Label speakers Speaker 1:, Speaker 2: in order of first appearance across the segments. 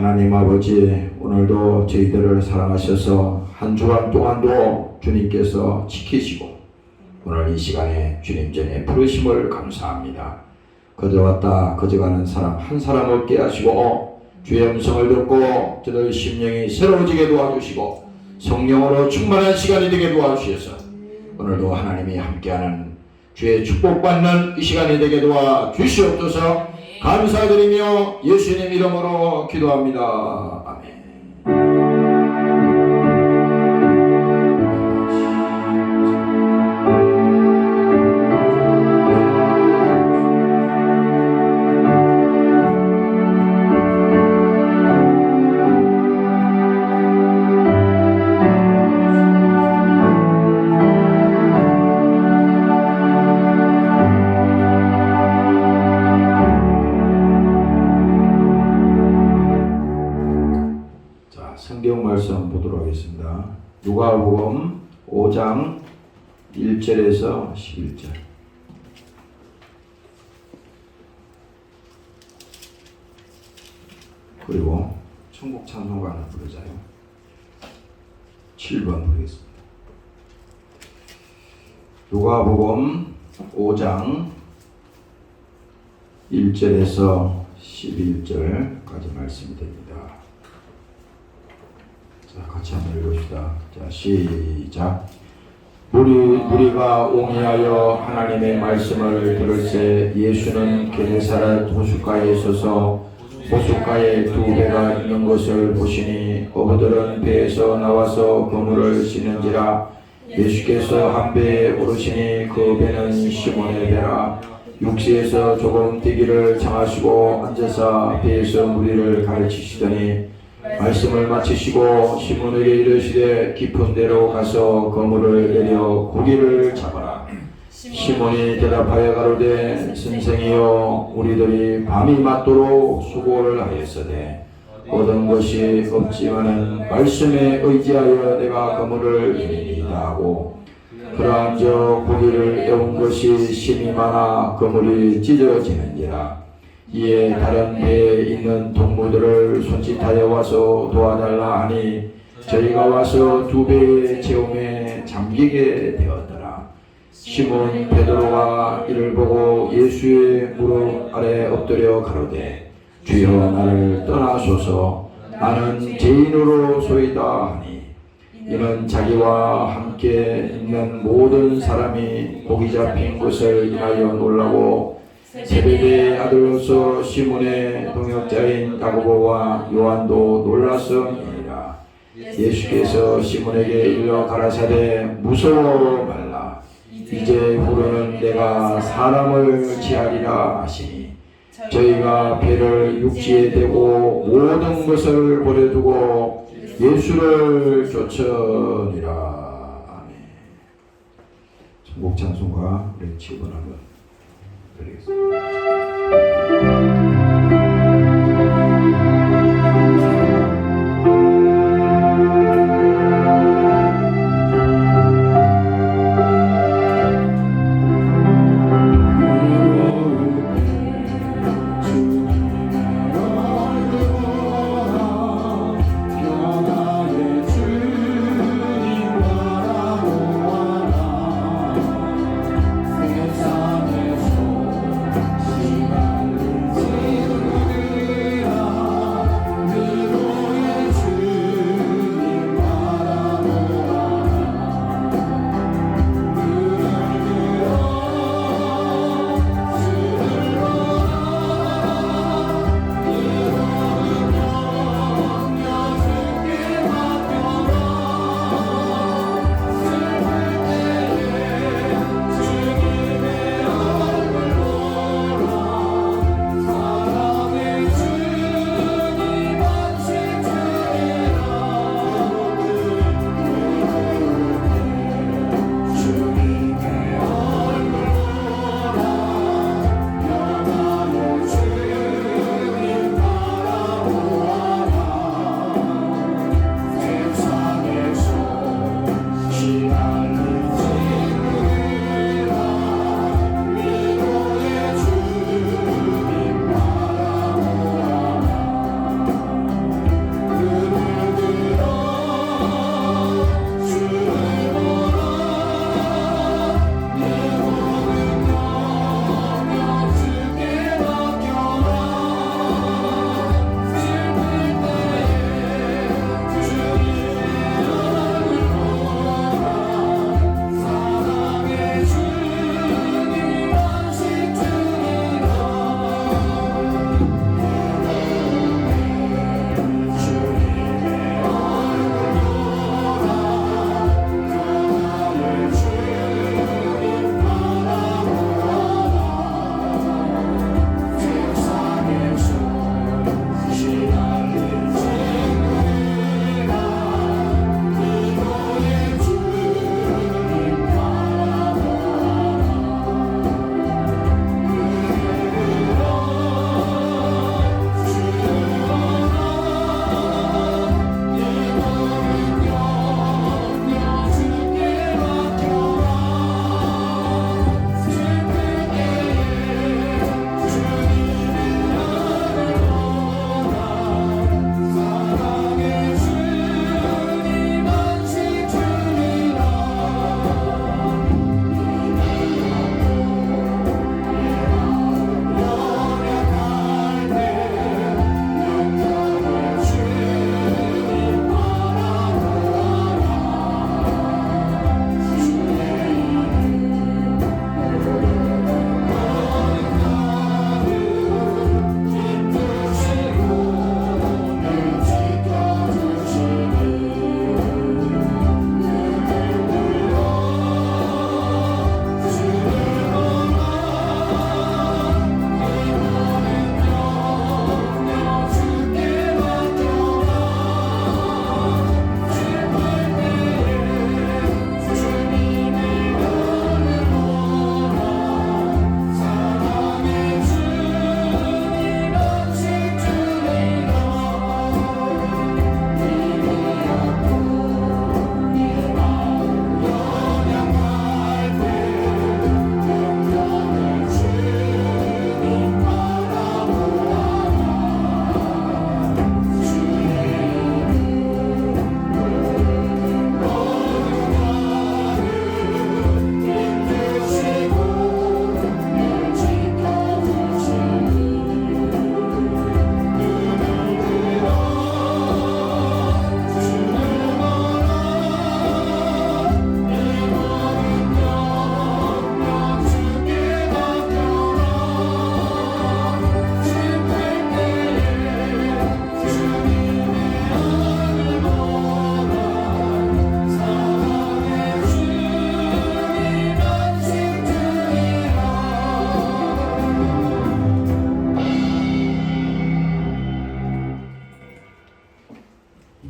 Speaker 1: 하나님 아버지, 오늘도 저희들을 사랑하셔서 한 주간 동안도 주님께서 지키시고 오늘 이 시간에 주님 전에 부르심을 감사합니다. 거저왔다 거저가는 사람 한 사람 없게 하시고 주의 음성을 듣고 저들 심령이 새로워지게 도와주시고 성령으로 충만한 시간이 되게 도와주셔서 오늘도 하나님이 함께하는 주의 축복받는 이 시간이 되게 도와주시옵소서. 감사드리며 예수님 이름으로 기도합니다. 아멘. 성경 말씀 보도록 하겠습니다. 누가복음 5장 1절에서 11절. 그리고 천국 찬송가를 부르자요. 7번 부르겠습니다. 누가복음 5장 1절에서 11절까지 말씀이 됩니다. 자, 같이 한번 읽읍시다. 자, 시작. 무리가 옹이하여 하나님의 말씀을 들을새 예수는 게네사렛 호숫가에 서서 호숫가에 두 배가 있는 것을 보시니 어부들은 배에서 나와서 그물을 씻는지라. 예수께서 한 배에 오르시니 그 배는 시몬의 배라. 육지에서 조금 뛰기를 청하시고 앉아서 배에서 무리를 가르치시더니 말씀을 마치시고 시몬에게 이르시되 깊은 데로 가서 그물을 내려 고기를 잡아라. 시몬이 대답하여 가로되 선생이여 우리들이 밤이 맞도록 수고를 하였으되 얻은 것이 없지만은 말씀에 의지하여 내가 그물을 내리이다 하고 그러한 저 고기를 애운 것이 심이 많아 그물이 찢어지는지라. 이에 다른 배에 있는 동무들을 손짓하여 와서 도와달라 하니 저희가 와서 두 배의 체험에 잠기게 되었더라. 시몬 베드로가 이를 보고 예수의 무릎 아래 엎드려 가로되 주여 나를 떠나소서 나는 죄인으로 소이다 하니 이는 자기와 함께 있는 모든 사람이 고기 잡힌 것을 인하여 놀라고 세베대의 아들로서 시몬의 동역자인 야고보와 요한도 놀랐음이니라. 예수께서 시몬에게 일러 가라사대 무서워 말라. 이제 후로는 내가 사람을 취하리라 하시니 저희가 배를 육지에 대고 모든 것을 버려두고 예수를 쫓으니라. 아멘. 천국 찬송가 우리 7번 한번 드리겠습니다.
Speaker 2: 세상에서 시간을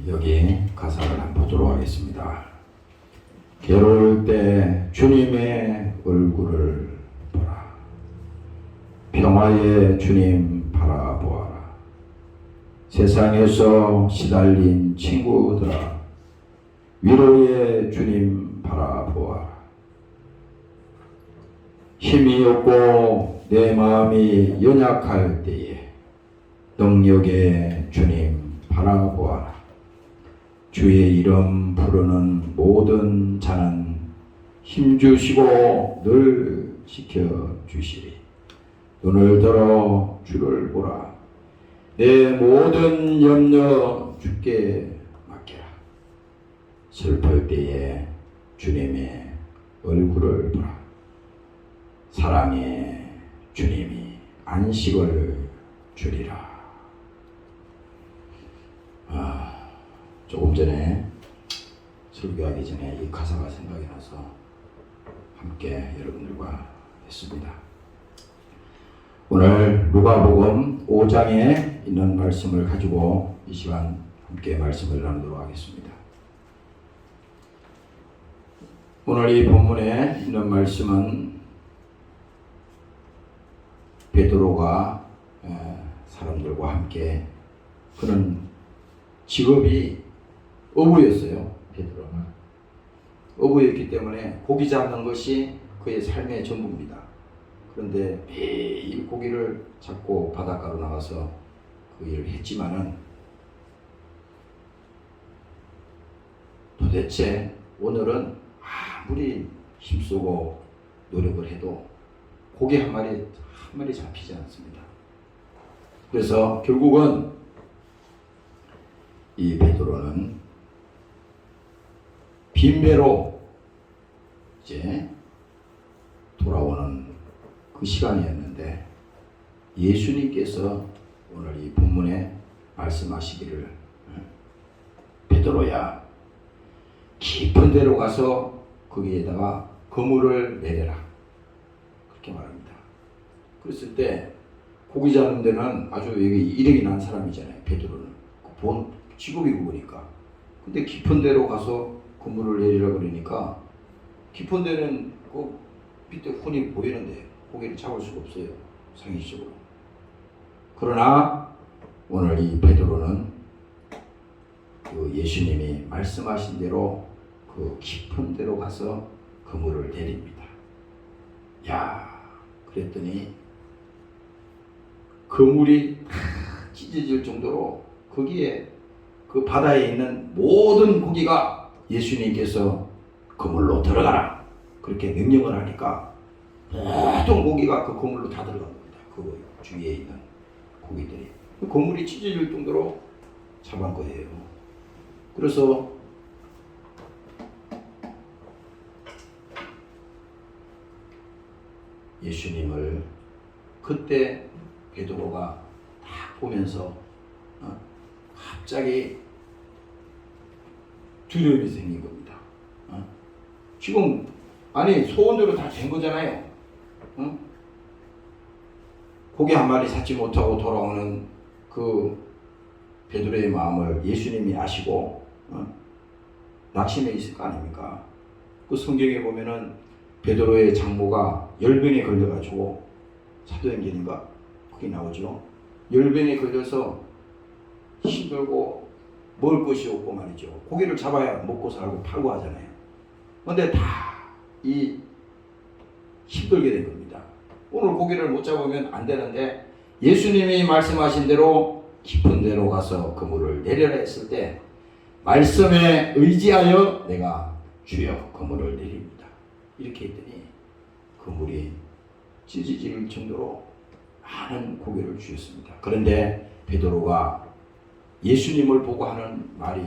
Speaker 1: 여기 가사를 한번 보도록 하겠습니다. 괴로울 때 주님의 얼굴을 보라. 평화의 주님 바라보아라. 세상에서 시달린 친구들아, 위로의 주님 바라보아라. 힘이 없고 내 마음이 연약할 때에 능력의 주님 바라보아라. 주의 이름 부르는 모든 자는 힘주시고 늘 지켜주시리. 눈을 들어 주를 보라. 내 모든 염려 주께 맡겨라. 슬플 때에 주님의 얼굴을 보라. 사랑의 주님이 안식을 주리라. 조금 전에 설교하기 전에 이 가사가 생각이 나서 함께 여러분들과 했습니다. 오늘 누가복음 5장에 있는 말씀을 가지고 이 시간 함께 말씀을 나누도록 하겠습니다. 오늘 이 본문에 있는 말씀은 베드로가 사람들과 함께, 그는 직업이 어부였어요. 베드로는 어부였기 때문에 고기 잡는 것이 그의 삶의 전부입니다. 그런데 매일 고기를 잡고 바닷가로 나가서 그 일을 했지만은 도대체 오늘은 아무리 힘쓰고 노력을 해도 고기 한 마리 잡히지 않습니다. 그래서 결국은 이 베드로는 빈배로 이제 돌아오는 그 시간이었는데, 예수님께서 오늘 이 본문에 말씀하시기를, 베드로야, 깊은 데로 가서 거기에다가 그물을 내려라, 그렇게 말합니다. 그랬을 때 고기 잡는 데는 아주 이력이 난 사람이잖아요. 베드로는 본 직업이 그거니까. 근데 깊은 데로 가서 그물을 내리라 그러니까, 깊은 데는 그 밑에 혼이 보이는데 고기를 잡을 수가 없어요, 상식적으로. 그러나 오늘 이 베드로는 그 예수님이 말씀하신 대로 그 깊은 데로 가서 그물을 내립니다. 그랬더니 그물이 찢어질 정도로 거기에 그 바다에 있는 모든 고기가 예수님께서 그물로 들어가라, 그렇게 명령을 하니까 모든 고기가 그 그물로 다 들어간 겁니다. 그 주위에 있는 고기들이. 그 그물이 찢어질 정도로 잡은 거예요. 그래서 예수님을 그때 베드로가 딱 보면서 갑자기 두려움이 생긴 겁니다. 지금 소원대로 다 된 거잖아요. 고기 한 마리 잡지 못하고 돌아오는 그 베드로의 마음을 예수님이 아시고 낙심해 있을 거 아닙니까? 그 성경에 보면은 베드로의 장모가 열병에 걸려가지고, 사도행전인가 거기 나오죠. 열병에 걸려서 힘들고 먹을 것이 없고 말이죠. 고기를 잡아야 먹고 살고 팔고 하잖아요. 그런데 다 힘들게 된 겁니다. 오늘 고기를 못 잡으면 안 되는데, 예수님이 말씀하신 대로 깊은 데로 가서 그물을 내려라 했을 때, 말씀에 의지하여 내가 주여 그물을 내립니다, 이렇게 했더니 그물이 찢어질 정도로 많은 고기를 주셨습니다. 그런데 베드로가 예수님을 보고 하는 말이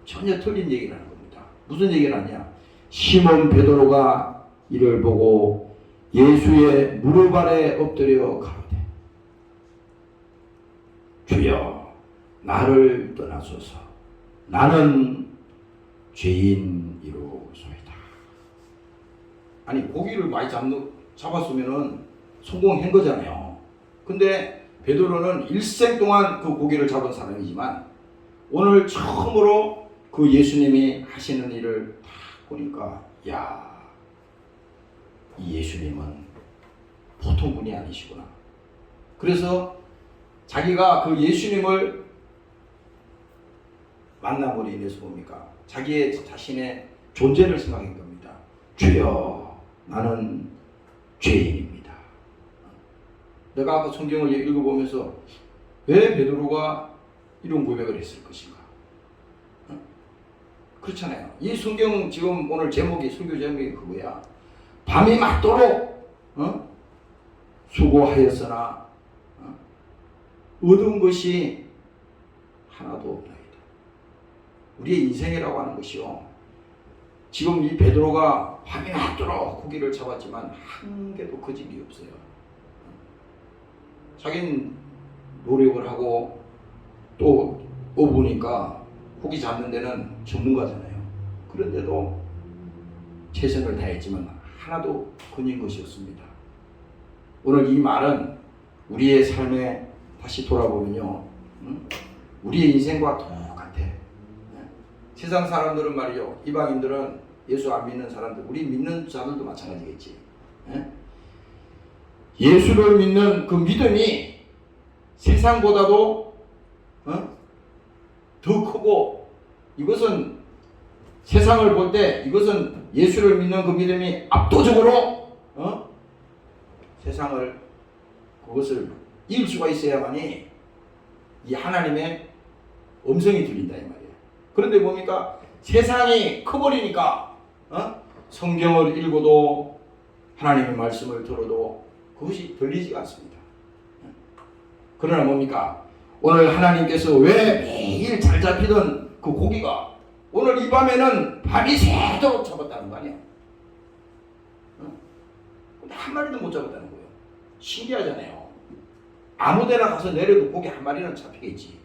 Speaker 1: 전혀 틀린 얘기를 하는 겁니다. 무슨 얘기를 하냐? 시몬 베드로가 이를 보고 예수의 무릎 아래 엎드려 가로되, 주여 나를 떠나소서, 나는 죄인이로소이다. 고기를 많이 잡았으면은 성공한 거잖아요. 근데 베드로는 일생 동안 그 고기를 잡은 사람이지만 오늘 처음으로 그 예수님이 하시는 일을 딱 보니까 야, 이 예수님은 보통 분이 아니시구나. 그래서 자기가 그 예수님을 만남으로 인해서 뭡니까? 자기의 자신의 존재를 생각한 겁니다. 주여, 나는 죄인입니다. 내가 아까 성경을 읽어보면서 왜 베드로가 이런 고백을 했을 것인가? 그렇잖아요. 이 성경 지금 오늘 제목이, 설교 제목이 그거야. 밤이 맞도록 수고하였으나 얻은 것이 하나도 없나이다. 우리의 인생이라고 하는 것이요, 지금 이 베드로가 밤이 맞도록 고기를 잡았지만 한 개도 거짓이 없어요. 자기는 노력을 하고 또 어부니까 고기 잡는 데는 전문가잖아요. 그런데도 최선을 다했지만 하나도 거닌 것이 없습니다. 오늘 이 말은 우리의 삶에 다시 돌아보면요, 우리의 인생과 똑같아. 세상 사람들은 말이요, 이방인들은 예수 안 믿는 사람들, 우리 믿는 자들도 마찬가지겠지. 예수를 믿는 그 믿음이 세상보다도 더 크고, 이것은 세상을 볼 때 이것은 예수를 믿는 그 믿음이 압도적으로 세상을, 그것을 이길 수가 있어야만이 이 하나님의 음성이 들린다 이 말이에요. 그런데 뭡니까? 세상이 커버리니까 성경을 읽어도 하나님의 말씀을 들어도 그것이 들리지가 않습니다. 그러나 뭡니까? 오늘 하나님께서 왜 매일 잘 잡히던 그 고기가 오늘 이 밤에는 밤이 새도록 잡았다는 거 아니야? 근데 한 마리도 못 잡았다는 거예요. 신기하잖아요. 아무데나 가서 내려도 고기 한 마리는 잡히겠지.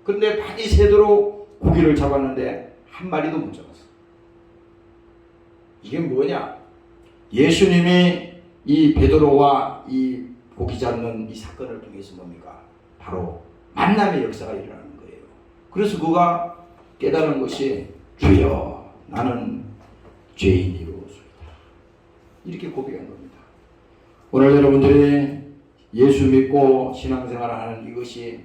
Speaker 1: 그런데 밤이 새도록 고기를 잡았는데 한 마리도 못 잡았어. 이게 뭐냐? 예수님이 이 베드로와 이 고기 잡는 이 사건을 통해서 뭡니까? 바로 만남의 역사가 일어나는 거예요. 그래서 그가 깨달은 것이 주여, 나는 죄인이로소이다. 이렇게 고백한 겁니다. 오늘 여러분들이 예수 믿고 신앙생활하는 이것이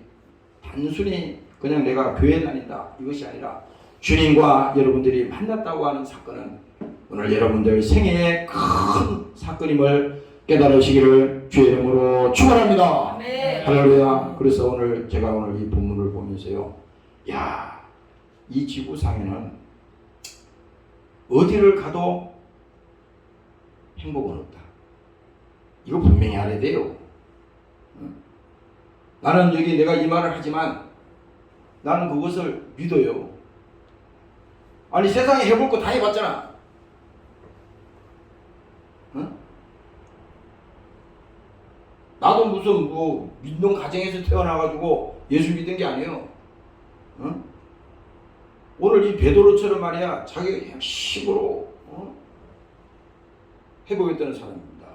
Speaker 1: 단순히 그냥 내가 교회 다닌다 이것이 아니라 주님과 여러분들이 만났다고 하는 사건은 오늘 여러분들 생애의 큰 사건임을 깨달으시기를 주의 이름으로 축원합니다. 할렐루야. 그래서 오늘 제가 오늘 이 본문을 보면서요, 야, 이 지구상에는 어디를 가도 행복은 없다. 이거 분명히 알아야 돼요. 나는 여기 내가 이 말을 하지만 나는 그것을 믿어요. 아니 세상에 해볼 거 다 해봤잖아. 나도 무슨 뭐 믿는 가정에서 태어나가지고 예수 믿은 게 아니에요. 오늘 이 베드로처럼 말이야, 자기가 핵심으로 해보겠다는 사람입니다.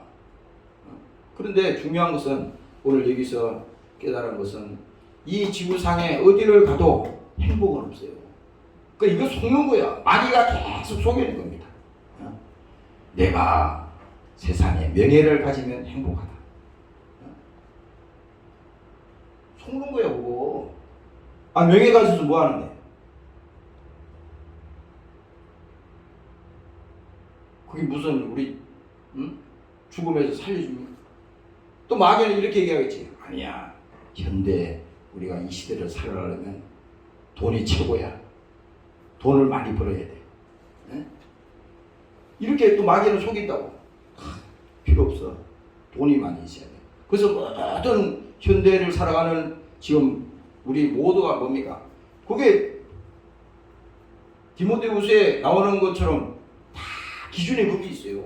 Speaker 1: 그런데 중요한 것은 오늘 여기서 깨달은 것은 이 지구상에 어디를 가도 행복은 없어요. 그러니까 이거 속는 거야. 마귀가 계속 속이는 겁니다. 내가 세상에 명예를 가지면 행복하다. 속는 거야 그거. 아, 명예 가지고서 뭐 하는데? 그게 무슨 우리 죽음에서 살려줍니까? 또 마귀는 이렇게 얘기하겠지. 아니야, 현대 우리가 이 시대를 살아가려면 돈이 최고야. 돈을 많이 벌어야 돼. 이렇게 또 마귀는 속인다고. 필요 없어. 돈이 많이 있어야 돼. 그래서 모든 현대를 살아가는 지금 우리 모두가 뭡니까? 그게 디모데후서에 나오는 것처럼 다 기준이 거기 있어요.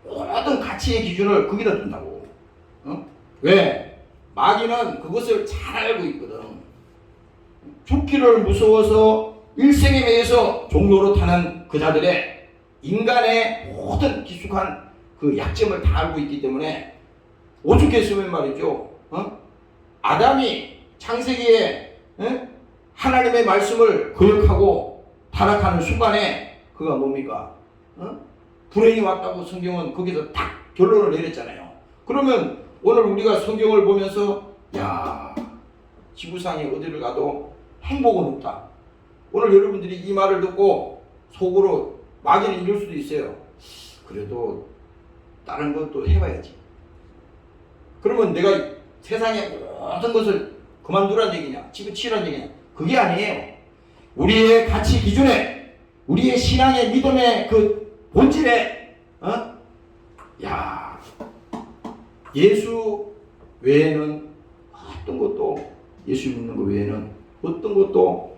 Speaker 1: 모든 가치의 기준을 거기다 둔다고. 왜? 마귀는 그것을 잘 알고 있거든. 죽기를 무서워서 일생에 매여서 종로로 타는 그 자들의 인간의 모든 기숙한 그 약점을 다 알고 있기 때문에 오죽했으면 말이죠. 아담이 창세기에 하나님의 말씀을 거역하고 타락하는 순간에 그가 뭡니까? 불행이 왔다고 성경은 거기서 딱 결론을 내렸잖아요. 그러면 오늘 우리가 성경을 보면서 야, 지구상에 어디를 가도 행복은 없다. 오늘 여러분들이 이 말을 듣고 속으로 마귀는 이럴 수도 있어요. 그래도 다른 것도 해봐야지. 그러면 내가 세상의 모든 것을 그만두란 얘기냐, 집어치우란 얘기냐? 그게 아니에요. 우리의 가치 기준에, 우리의 신앙의 믿음의 그 본질에, 야, 예수 외에는 어떤 것도, 예수 믿는 것 외에는 어떤 것도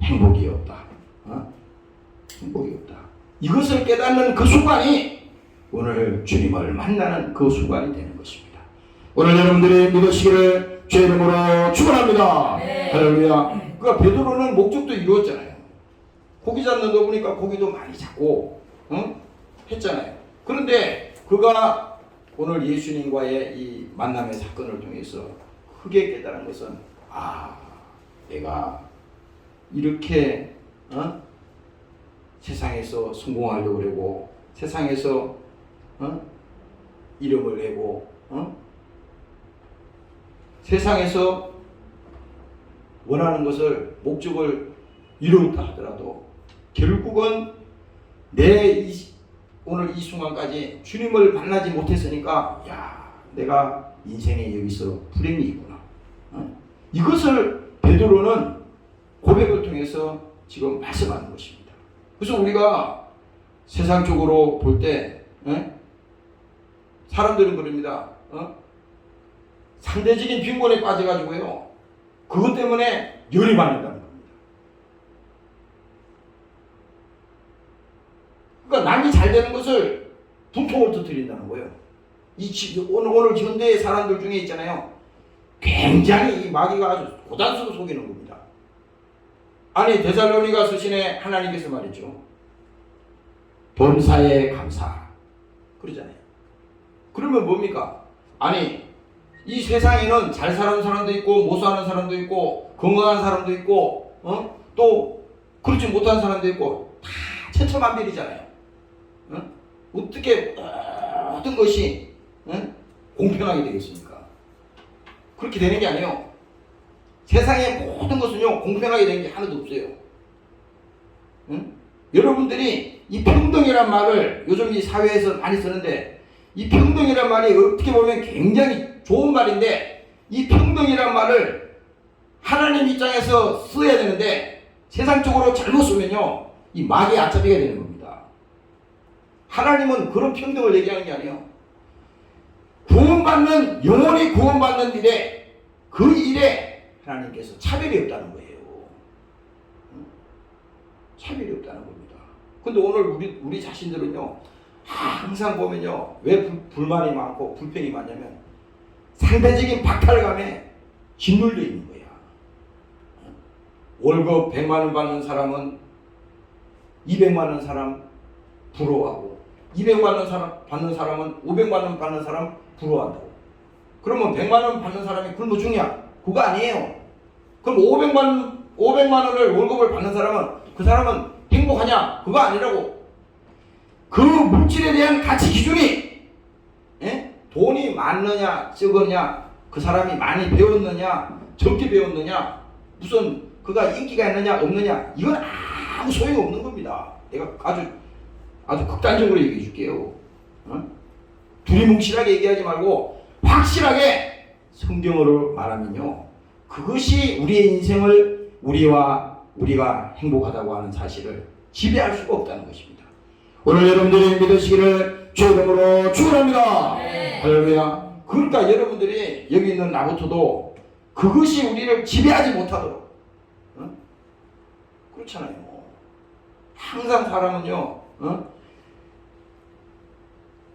Speaker 1: 행복이 없다. 행복이 없다. 이것을 깨닫는 그 순간이 오늘 주님을 만나는 그 순간이 되는 것입니다. 오늘 여러분들이 믿으시기를 주의 이름으로 축원합니다. 네. 할렐루야. 그러니까 베드로는 목적도 이루었잖아요. 고기 잡는 거 보니까 고기도 많이 잡고 했잖아요. 그런데 그가 오늘 예수님과의 이 만남의 사건을 통해서 크게 깨달은 것은 내가 이렇게 세상에서 성공하려고 그러고 세상에서 이름을 내고 세상에서 원하는 것을 목적을 이루었다 하더라도 결국은 오늘 이 순간까지 주님을 만나지 못했으니까 내가 인생에 여기서 불행이 있구나. 이것을 베드로는 고백을 통해서 지금 말씀하는 것입니다. 그래서 우리가 세상적으로 볼 때 사람들은 그럽니다. 상대적인 빈곤에 빠져가지고요. 그것 때문에 열이 받는다는 겁니다. 그러니까 남이 잘 되는 것을 분통을 터뜨린다는 거예요. 오늘 현대의 사람들 중에 있잖아요. 굉장히 이 마귀가 아주 고단수로 속이는 겁니다. 아니 데살로니가 서신에 하나님께서 말했죠. 범사에 감사. 그러잖아요. 그러면 뭡니까? 아니 이 세상에는 잘 사는 사람도 있고 못 사는 사람도 있고 건강한 사람도 있고 또 그렇지 못한 사람도 있고 다 천차만별이잖아요. 어떻게 모든 것이 공평하게 되겠습니까? 그렇게 되는 게 아니에요. 세상의 모든 것은요 공평하게 되는 게 하나도 없어요. 여러분들이 이 평등이란 말을 요즘 이 사회에서 많이 쓰는데 이 평등이란 말이 어떻게 보면 굉장히 좋은 말인데 이 평등이란 말을 하나님 입장에서 써야 되는데 세상적으로 잘못 쓰면요 이 마귀의 앞잡이가 되는 겁니다. 하나님은 그런 평등을 얘기하는 게 아니에요. 구원받는 영원히 구원받는 일에 그 일에 하나님께서 차별이 없다는 거예요. 차별이 없다는 겁니다. 근데 오늘 우리 자신들은요 항상 보면요 왜 불만이 많고 불평이 많냐면 상대적인 박탈감에 짓눌려 있는 거야. 월급 100만 원 받는 사람은 200만 원 사람 부러워하고 200만 원 받는 사람은 500만 원 받는 사람 부러워한다고. 그러면 100만 원 받는 사람이 굶어 죽냐? 그거 아니에요. 그럼 500만 원을 월급을 받는 사람은 그 사람은 행복하냐? 그거 아니라고. 그 물질에 대한 가치 기준이 돈이 많느냐 적느냐 그 사람이 많이 배웠느냐 적게 배웠느냐 무슨 그가 인기가 있느냐 없느냐 이건 아무 소용없는 겁니다. 내가 아주 극단적으로 얘기해 줄게요. 두리뭉실하게 얘기하지 말고 확실하게 성경으로 말하면요 그것이 우리의 인생을 우리가 행복하다고 하는 사실을 지배할 수가 없다는 것입니다. 오늘 여러분들이 믿으시기를 주의 이름으로 축원합니다. 네. 할렐루야. 그러니까 여러분들이 여기 있는 나부터도 그것이 우리를 지배하지 못하도록 그렇잖아요. 항상 사람은요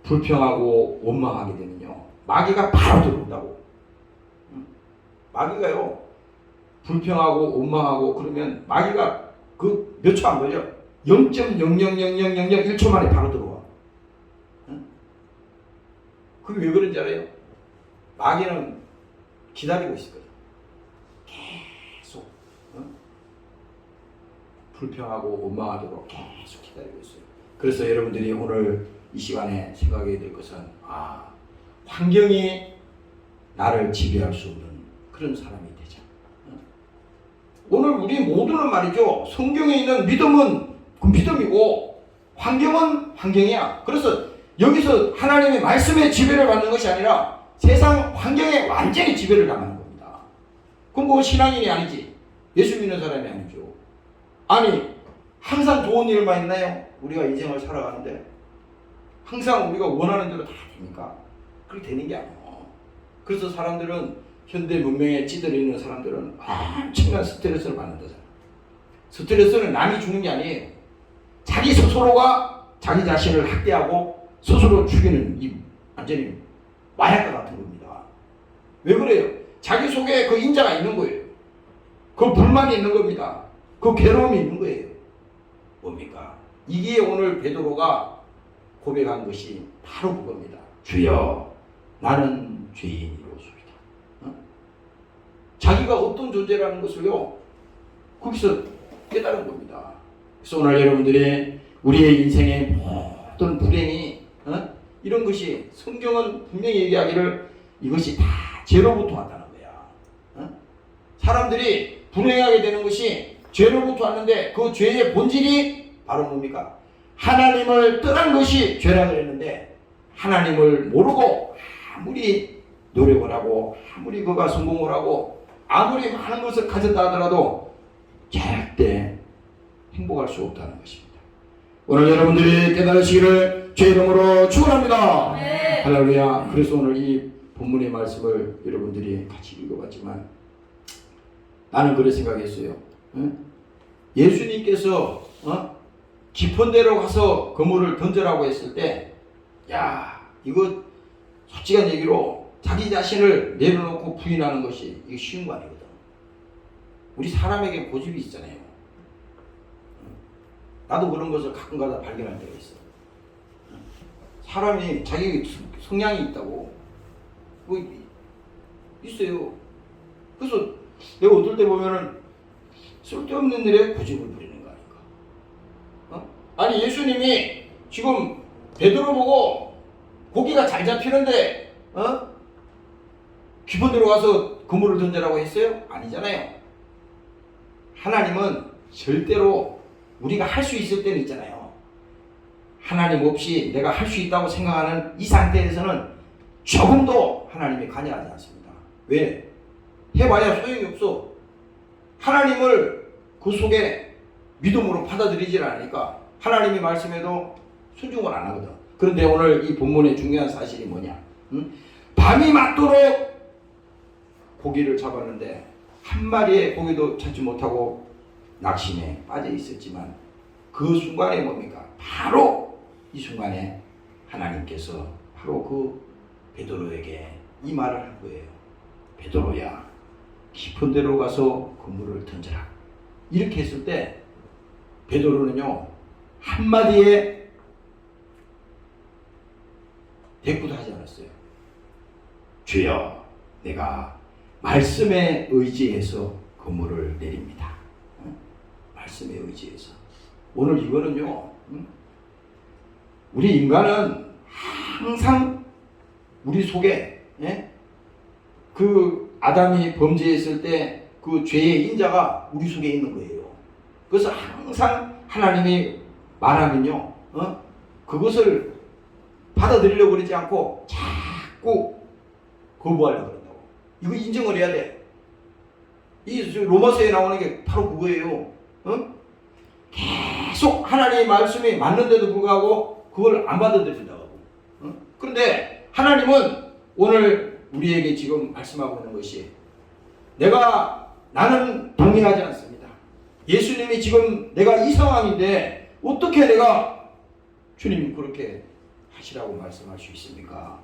Speaker 1: 불평하고 원망하게 되면요 마귀가 바로 들어온다고. 마귀가요 불평하고 원망하고 그러면 마귀가 그 몇 초 안 걸려. 0.0000001초 만에 바로 들어와. 그게 왜 그런지 알아요? 마귀는 기다리고 있을 거예요. 계속 불평하고 원망하도록 계속 기다리고 있어요. 그래서 여러분들이 오늘 이 시간에 생각해야 될 것은 환경이 나를 지배할 수 없는 그런 사람이 되자. 오늘 우리 모두는 말이죠. 성경에 있는 믿음은 그 믿음이고 환경은 환경이야. 그래서 여기서 하나님의 말씀에 지배를 받는 것이 아니라 세상 환경에 완전히 지배를 당하는 겁니다. 그럼 뭐 신앙인이 아니지. 예수 믿는 사람이 아니죠. 아니 항상 좋은 일만 있나요? 우리가 인생을 살아가는데 항상 우리가 원하는 대로 다 됩니까? 그렇게 되는 게 아니에요. 그래서 사람들은 현대 문명에 찌들어 있는 사람들은 엄청난 스트레스를 받는다잖아. 스트레스는 남이 주는 게 아니에요. 자기 스스로가 자기 자신을 학대하고 스스로 죽이는 이 완전히 마약과 같은 겁니다. 왜 그래요? 자기 속에 그 인자가 있는 거예요. 그 불만이 있는 겁니다. 그 괴로움이 있는 거예요. 뭡니까? 이게 오늘 베드로가 고백한 것이 바로 그겁니다. 주여, 나는 죄인이로소이다. 자기가 어떤 존재라는 것을요, 거기서 깨달은 겁니다. 그래서 오늘 여러분들이 우리의 인생의 모든 불행이 이런 것이 성경은 분명히 얘기하기를 이것이 다 죄로부터 왔다는 거야. 사람들이 불행하게 되는 것이 죄로부터 왔는데 그 죄의 본질이 바로 뭡니까? 하나님을 떠난 것이 죄라 그랬는데 하나님을 모르고 아무리 노력을 하고 아무리 그가 성공을 하고 아무리 많은 것을 가졌다 하더라도 절대 행복할 수 없다는 것입니다. 오늘 여러분들이 깨달으시기를 주의 이름으로 축원합니다. 네. 할렐루야. 그래서 오늘 이 본문의 말씀을 여러분들이 같이 읽어봤지만 나는 그런 생각했어요. 예수님께서 깊은 데로 가서 그물을 던져라고 했을 때, 야, 이거 솔직한 얘기로 자기 자신을 내려놓고 부인하는 것이 이게 쉬운 거 아니거든. 우리 사람에게 고집이 있잖아요. 나도 그런 것을 가끔가다 발견할 때가 있어. 사람이 자기 성향이 있다고 뭐 있어요. 그래서 내가 어떨 때 보면은 쓸데없는 일에 고집을 부리는 거 아닌가? 아니 예수님이 지금 베드로 보고 고기가 잘 잡히는데 깊은 데로 가서 그물을 던져라고 했어요? 아니잖아요. 하나님은 절대로 우리가 할 수 있을 때는 있잖아요. 하나님 없이 내가 할 수 있다고 생각하는 이 상태에서는 조금도 하나님이 관여하지 않습니다. 왜? 해봐야 소용이 없어. 하나님을 그 속에 믿음으로 받아들이질 않으니까 하나님이 말씀해도 순종을 안 하거든. 그런데 오늘 이 본문의 중요한 사실이 뭐냐? 밤이 맞도록 고기를 잡았는데 한 마리의 고기도 찾지 못하고 낙심에 빠져 있었지만 그 순간에 뭡니까? 바로 이 순간에 하나님께서 바로 그 베드로에게 이 말을 한 거예요. 베드로야, 깊은 데로 가서 그물을 던져라. 이렇게 했을 때 베드로는요 한마디에 대꾸도 하지 않았어요. 주여, 내가 말씀에 의지해서 그물을 내립니다. 말씀에 의지해서. 오늘 이거는요, 우리 인간은 항상 우리 속에 그 아담이 범죄했을 때 그 죄의 인자가 우리 속에 있는 거예요. 그래서 항상 하나님이 말하면요, 그것을 받아들이려고 그러지 않고 자꾸 거부하려고 그런다고. 이거 인정을 해야 돼. 이 로마서에 나오는 게 바로 그거예요. 계속 하나님의 말씀이 맞는데도 불구하고 그걸 안 받아들인다고. 그런데 하나님은 오늘 우리에게 지금 말씀하고 있는 것이 나는 동의하지 않습니다. 예수님이 지금 내가 이 상황인데 어떻게 내가 주님 그렇게 하시라고 말씀할 수 있습니까?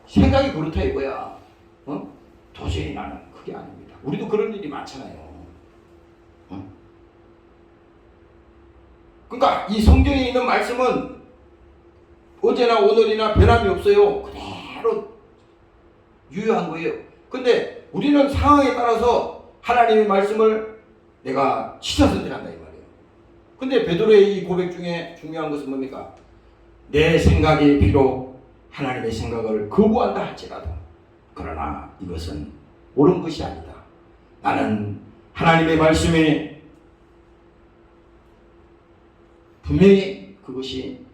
Speaker 1: 생각이 그렇다 이거야. 도저히 나는 그게 아닙니다. 우리도 그런 일이 많잖아요. 그러니까 이 성경에 있는 말씀은 어제나 오늘이나 변함이 없어요. 그대로 유효한 거예요. 근데 우리는 상황에 따라서 하나님의 말씀을 내가 진짜 선택한다 이 말이에요. 근데 베드로의 이 고백 중에 중요한 것은 뭡니까? 내 생각이 비록 하나님의 생각을 거부한다 할지라도 그러나 이것은 옳은 것이 아니다. 나는 하나님의 말씀에 분명히 그것이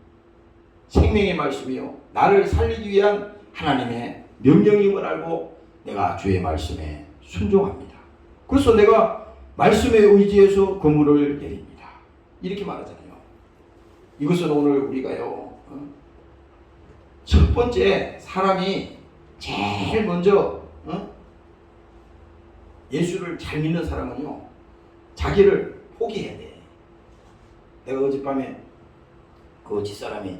Speaker 1: 생명의 말씀이요 나를 살리기 위한 하나님의 명령임을 알고 내가 주의 말씀에 순종합니다. 그래서 내가 말씀에 의지해서 건물을 내립니다. 이렇게 말하잖아요. 이것은 오늘 우리가요 첫 번째 사람이 제일 먼저 예수를 잘 믿는 사람은요 자기를 포기해야 돼. 내가 어젯밤에 그 집사람이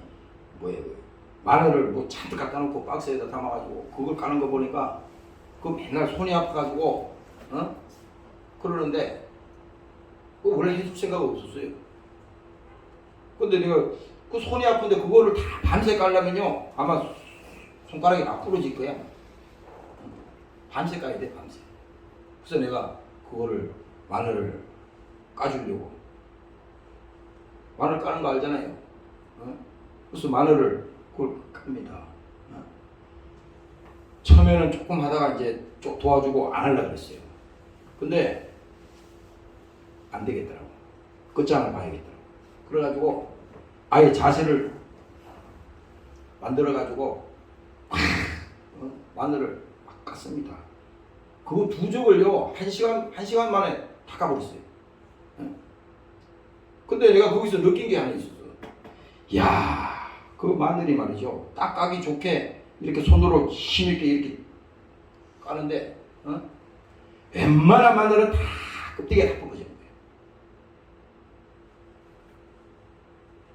Speaker 1: 마늘을 뭐 잔뜩 갖다 놓고 박스에다 담아가지고 그걸 까는 거 보니까 그 맨날 손이 아파가지고 그러는데 그거 원래 해줄 생각 없었어요. 근데 내가 그 손이 아픈데 그거를 다 밤새 깔려면요 아마 손가락이 다 부러질 거야. 밤새 까야 돼 밤새. 그래서 내가 그거를 마늘을 까주려고 마늘 까는 거 알잖아요. 그래서 마늘을 그걸 깝니다. 처음에는 조금 하다가 이제 좀 도와주고 안 하려고 그랬어요. 근데 안 되겠더라고. 끝장을 봐야겠더라고. 그래가지고 아예 자세를 만들어가지고 마늘을 막 깠습니다. 그거 두 적을요 한 시간 만에 다 까버렸어요. 근데 내가 거기서 느낀 게 하나 있었어. 야, 그 마늘이 말이죠. 딱 까기 좋게 이렇게 손으로 힘있게 이렇게 까는데 웬만한 마늘은 다 껍데기가 다 부러지는 거예요.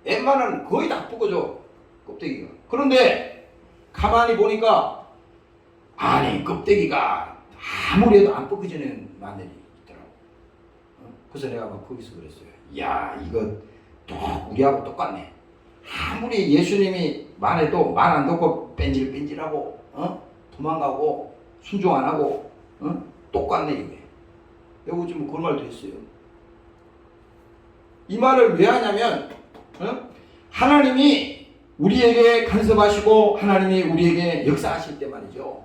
Speaker 1: 웬만한 거의 다 부러져 껍데기가. 그런데 가만히 보니까 아니 껍데기가 아무리 해도 안 벗겨지는 마늘이 있더라고. 그래서 내가 막 거기서 그랬어요. 야, 이거 또 우리하고 똑같네. 아무리 예수님이 말해도 말 안 듣고 뺀질뺀질하고 도망가고 순종 안 하고 똑같네 이게. 내가 요즘 뭐 그런 말도 했어요. 이 말을 왜 하냐면 하나님이 우리에게 간섭하시고 하나님이 우리에게 역사하실 때 말이죠.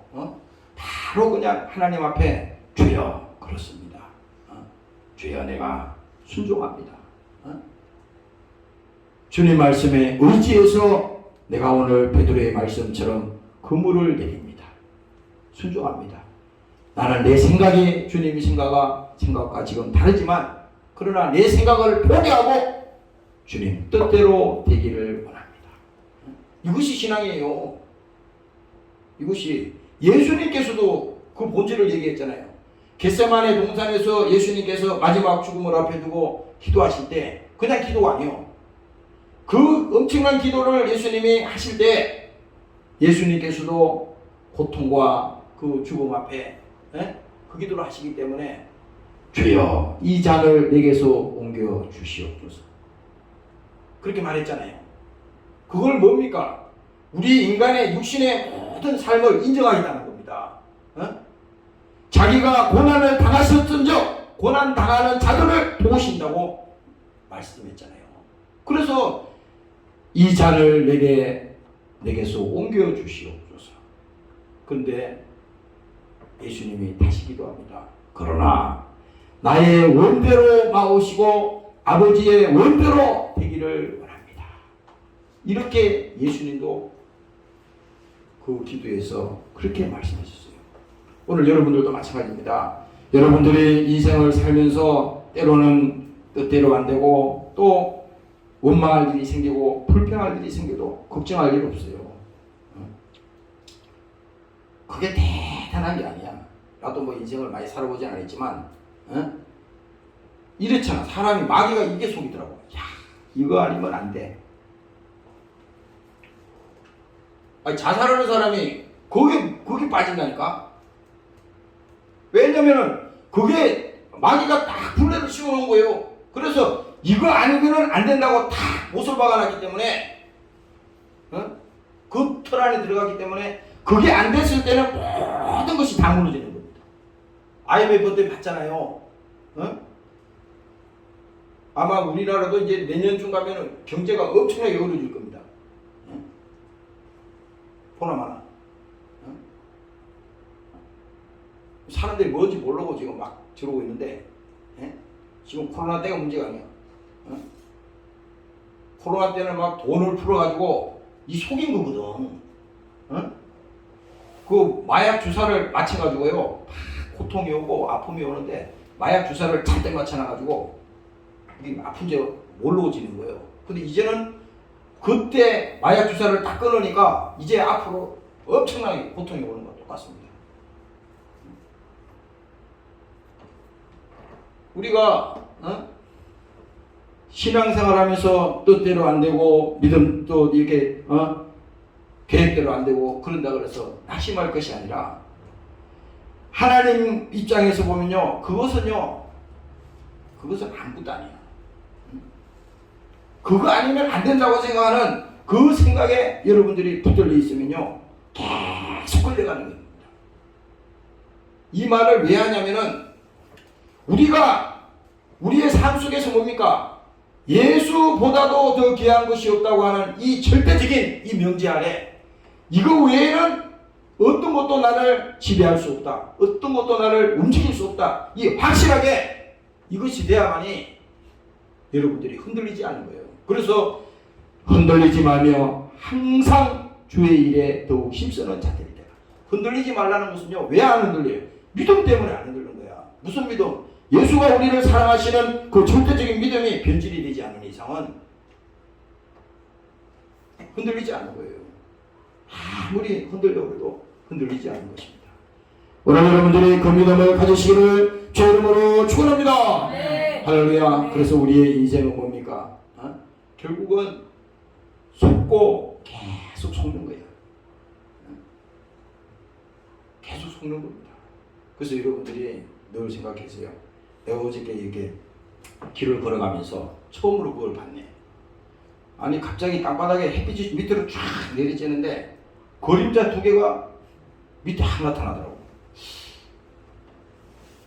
Speaker 1: 바로 그냥 하나님 앞에 주여 그렇습니다. 주여 내가 순종합니다. 주님 말씀에 의지해서 내가 오늘 베드로의 말씀처럼 그물을 내립니다. 순종합니다. 나는 내 생각이 주님의 생각과 지금 다르지만 그러나 내 생각을 포기하고 주님 뜻대로 되기를 원합니다. 이것이 신앙이에요. 이것이 예수님께서도 그 본질을 얘기했잖아요. 겟세마네 동산에서 예수님께서 마지막 죽음을 앞에 두고 기도하실 때 그냥 기도가 아니에요. 그 엄청난 기도를 예수님이 하실 때 예수님께서도 고통과 그 죽음 앞에 그 기도를 하시기 때문에 주여 이 잔을 내게서 옮겨 주시옵소서 그렇게 말했잖아요. 그걸 뭡니까? 우리 인간의 육신의 모든 삶을 인정하겠다는 겁니다. 자기가 고난을 당하셨던적 고난 당하는 자들을 도우신다고 말씀했잖아요. 그래서 이 잔을 내게서 옮겨 주시옵소서. 그런데 예수님이 다시 기도합니다. 그러나 나의 원대로 마오시고 아버지의 원대로 되기를 원합니다. 이렇게 예수님도 그 기도에서 그렇게 말씀하셨어요. 오늘 여러분들도 마찬가지입니다. 여러분들이 인생을 살면서 때로는 뜻대로 안 되고 또 원망할 일이 생기고 불평할 일이 생겨도 걱정할 일 없어요. 그게 대단한 게 아니야. 나도 뭐 인생을 많이 살아보진 않았지만 이렇잖아. 사람이 마귀가 이게 속이더라고. 야, 이거 아니면 안 돼. 아니, 자살하는 사람이 거기 빠진다니까. 왜냐면은 그게 마귀가 딱 분례를 씌워놓은 거예요. 그래서 이거 아니면은 안 된다고 다 못을 박아놨기 때문에 그 틀 안에 들어갔기 때문에 그게 안 됐을 때는 모든 것이 다 무너지는 겁니다. IMF 때 봤잖아요. 아마 우리나라도 이제 내년쯤 가면은 경제가 엄청나게 어려워질 겁니다. 보나마나. 사람들이 뭔지 모르고 지금 막 저러고 있는데, 지금 코로나 때가 문제가 아니야. 코로나 때는 막 돈을 풀어가지고 이 속인 거거든. 그 마약 주사를 맞춰가지고요, 고통이 오고 아픔이 오는데 마약 주사를 잔뜩 맞춰놔가지고 이게 아픈 지 모르고지는 거예요. 근데 이제는 그때 마약 주사를 딱 끊으니까 이제 앞으로 엄청나게 고통이 오는 것 똑같습니다. 우리가 신앙생활하면서 뜻대로 안 되고 믿음 또 이렇게 계획대로 안 되고 그런다 그래서 낙심할 것이 아니라 하나님 입장에서 보면요, 그것은 아무것도 아니야. 그거 아니면 안 된다고 생각하는 그 생각에 여러분들이 붙들려 있으면요, 계속 걸려가는 겁니다. 이 말을 왜 하냐면은 우리가 우리의 삶 속에서 뭡니까? 예수보다도 더 귀한 것이 없다고 하는 이 절대적인 이 명제 아래 이거 외에는 어떤 것도 나를 지배할 수 없다. 어떤 것도 나를 움직일 수 없다. 이 확실하게 이것이 돼야만이 여러분들이 흔들리지 않는 거예요. 그래서 흔들리지 말며 항상 주의 일에 더욱 힘쓰는 자들이 되라. 흔들리지 말라는 것은요, 왜 안 흔들려요? 믿음 때문에 안 흔들리는 거야. 무슨 믿음? 예수가 우리를 사랑하시는 그 절대적인 믿음이 변질이 되지 않는 이상은 흔들리지 않는 거예요. 아무리 흔들려고 해도 흔들리지 않는 것입니다. 오늘 여러분들이 그 믿음을 가지시기를 주의 이름으로 축원합니다. 네. 할렐루야. 네. 그래서 우리의 인생은 뭡니까? 결국은 속고 계속 속는 거예요. 계속 속는 겁니다. 그래서 여러분들이 늘 생각하세요. 내가 어저께 이렇게 길을 걸어가면서 처음으로 그걸 봤네. 아니 갑자기 땅바닥에 햇빛이 밑으로 쫙 내리쬐는데 그림자 두 개가 밑에 확 나타나더라고.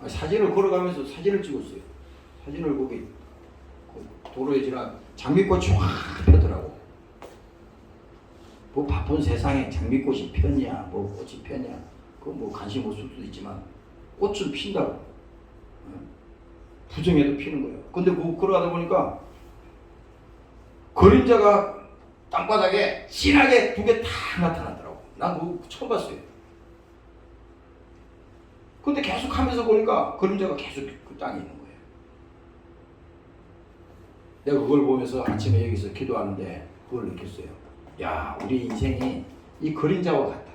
Speaker 1: 사진을 걸어가면서 사진을 찍었어요. 사진을 거기 도로에 지나 장미꽃이 확 펴더라고. 뭐 바쁜 세상에 장미꽃이 폈냐, 뭐 꽃이 폈냐, 그거 뭐 관심 없을 수도 있지만 꽃은 핀다고. 부정해도 피는 거예요. 근데 그거 걸어가다 보니까 그림자가 땅바닥에 진하게 두 개 다 나타나더라고. 난 그거 처음 봤어요. 근데 계속 하면서 보니까 그림자가 계속 그 땅에 있는 거예요. 내가 그걸 보면서 아침에 여기서 기도하는데 그걸 느꼈어요. 야, 우리 인생이 이 그림자와 같다.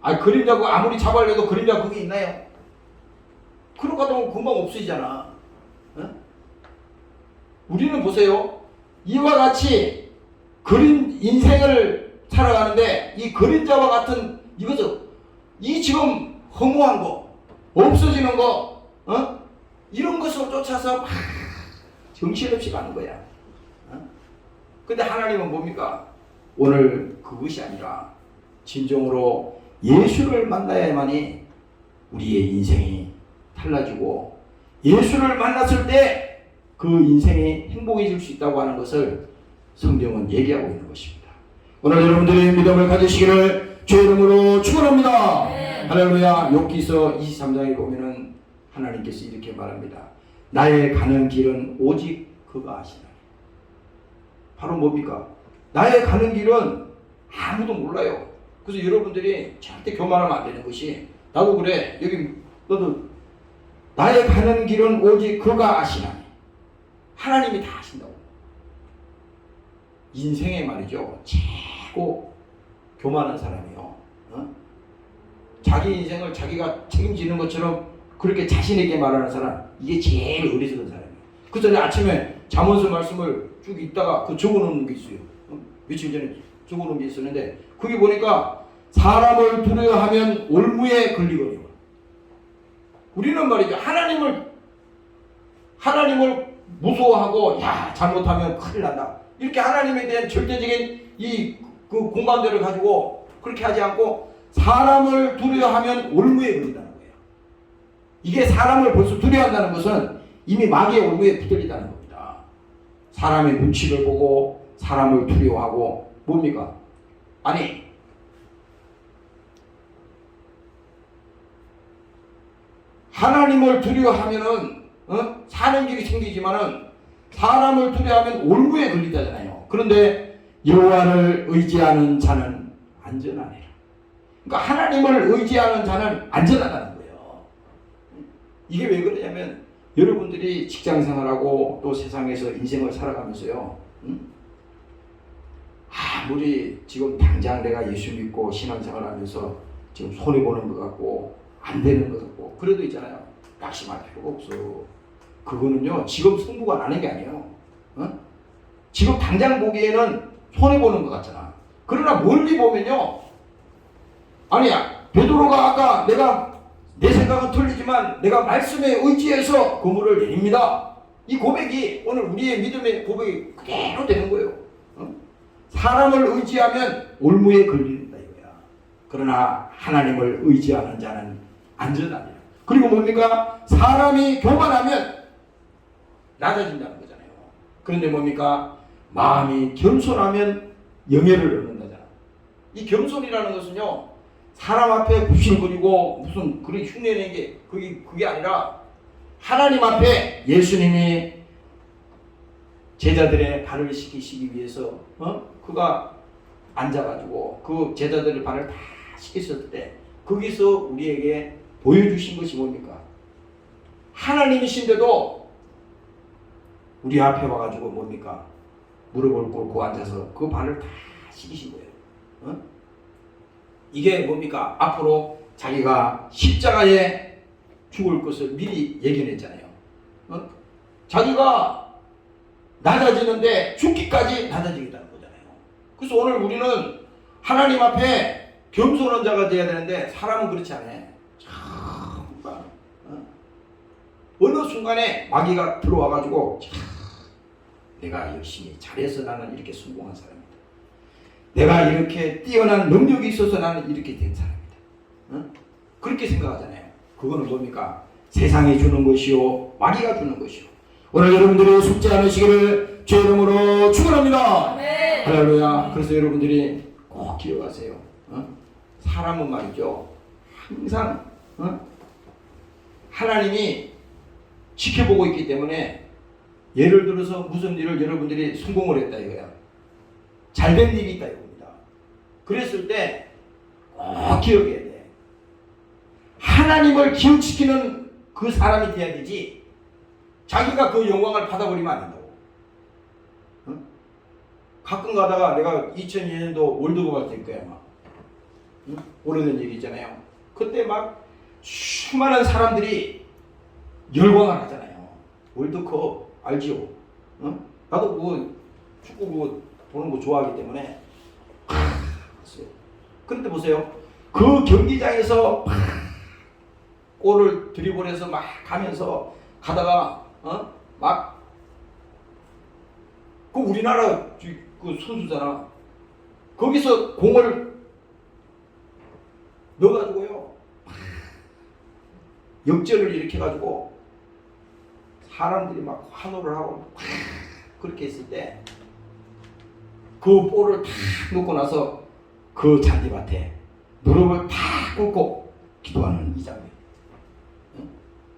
Speaker 1: 아니 그림자고 아무리 잡아려도 그림자 그게 있나요? 그러고 가다 보면 금방 없어지잖아. 우리는 보세요. 이와 같이 인생을 살아가는데 이 그림자와 같은 이것은 이 지금 허무한 거, 없어지는 거, 이런 것을 쫓아서 막 정신없이 가는 거야. 근데 하나님은 뭡니까? 오늘 그것이 아니라 진정으로 예수를 만나야만이 우리의 인생이 달라지고 예수를 만났을 때 그 인생이 행복해질 수 있다고 하는 것을 성경은 얘기하고 있는 것입니다. 오늘 여러분들의 믿음을 가지시기를 주의 이름으로 축원합니다. 네. 할렐루야. 욥기서 23장에 보면은 하나님께서 이렇게 말합니다. 나의 가는 길은 오직 그가 아시나니. 바로 뭡니까? 나의 가는 길은 아무도 몰라요. 그래서 여러분들이 절대 교만하면 안 되는 것이, 나도 그래. 여기 너도 나의 가는 길은 오직 그가 아시나니. 하나님이 다 아신다고. 인생에 말이죠, 최고 교만한 사람이요. 자기 인생을 자기가 책임지는 것처럼 그렇게 자신에게 말하는 사람, 이게 제일 어리석은 사람이에요. 그래서 내가 아침에 잠언서 말씀을 쭉 읽다가 그 적어놓은 게 있어요. 며칠 전에 적어놓은 게 있었는데 거기 보니까 사람을 두려워하면 올무에 걸리거니와. 우리는 말이죠, 하나님을 무서워하고 야 잘못하면 큰일 난다, 이렇게 하나님에 대한 절대적인 그 공감대를 가지고 그렇게 하지 않고 사람을 두려워하면 올무에 걸린다는 거예요. 이게 사람을 벌써 두려워한다는 것은 이미 마귀의 올무에 붙들리다는 겁니다. 사람의 눈치를 보고 사람을 두려워하고 뭡니까? 아니 하나님을 두려워하면은 사는 길이 생기지만은 사람을 두려워하면 올무에 걸린다잖아요. 그런데 여호와를 의지하는 자는 안전하니라. 그러니까 하나님을 의지하는 자는 안전하다는 거예요. 이게 왜 그러냐면 여러분들이 직장 생활하고 또 세상에서 인생을 살아가면서요. 아무리 지금 당장 내가 예수 믿고 신앙생활하면서 지금 손해보는 것 같고 안 되는 것 같고 그래도 있잖아요. 낙심할 필요가 없어. 그거는요 지금 승부가 나는 게 아니에요. 지금 당장 보기에는 손해보는 것 같잖아. 그러나 멀리 보면요, 아니야, 베드로가 아까 내가 내 생각은 틀리지만 내가 말씀에 의지해서 그물을 내립니다. 이 고백이 오늘 우리의 믿음의 고백이 그대로 되는 거예요. 사람을 의지하면 올무에 걸린다 이거야. 그러나 하나님을 의지하는 자는 안전하다. 그리고 뭡니까? 사람이 교만하면 낮아진다는 거잖아요. 그런데 뭡니까? 마음이 겸손하면 영예를 얻는다잖아. 이 겸손이라는 것은요, 사람 앞에 부실거리고 무슨 그런 흉내내는 게 그게 아니라 하나님 앞에 예수님이 제자들의 발을 씻기시기 위해서 그가 앉아가지고 그 제자들의 발을 다 씻겼을 때 거기서 우리에게 보여주신 것이 뭡니까? 하나님이신데도 우리 앞에 와가지고 뭡니까? 무릎을 꿇고 앉아서 그 발을 다 씻기신 거예요. 이게 뭡니까? 앞으로 자기가 십자가에 죽을 것을 미리 예견했잖아요. 자기가 낮아지는데 죽기까지 낮아지겠다는 거잖아요. 그래서 오늘 우리는 하나님 앞에 겸손한 자가 되어야 되는데 사람은 그렇지 않아요. 참, 어느 순간에 마귀가 들어와가지고 내가 열심히 잘해서 나는 이렇게 성공한 사람이다. 내가 이렇게 뛰어난 능력이 있어서 나는 이렇게 된 사람이다. 그렇게 생각하잖아요. 그거는 뭡니까? 세상이 주는 것이요, 마귀가 주는 것이요. 오늘 여러분들이 속지 않으시기를 주의 이름으로 축원합니다. 네. 할렐루야. 그래서 여러분들이 꼭 기억하세요. 사람은 말이죠, 항상 하나님이 지켜보고 있기 때문에, 예를 들어서 무슨 일을 여러분들이 성공을 했다 이거야. 잘된 일이 있다 이겁니다. 그랬을 때 꼭 기억해야 돼. 하나님을 기억시키는 그 사람이 돼야 되지, 자기가 그 영광을 받아버리면 안 된다고. 가끔 가다가 내가 2002년도 월드컵 할 때 거야 막. 오래된 얘기 있잖아요. 그때 막 수많은 사람들이 열광을 하잖아요. 월드컵 알지요? 나도 그거 축구 그거 보는 거 좋아하기 때문에 그런데 보세요. 그 경기장에서 골을 드리블해서 막 가면서 가다가 막 그 우리나라 그 선수잖아. 거기서 공을 넣어가지고요, 역전을 일으켜가지고 사람들이 막 환호를 하고 그렇게 했을 때 그 볼을 탁 놓고 나서 그 잔디밭에 무릎을 탁 꿇고 기도하는 이 장면.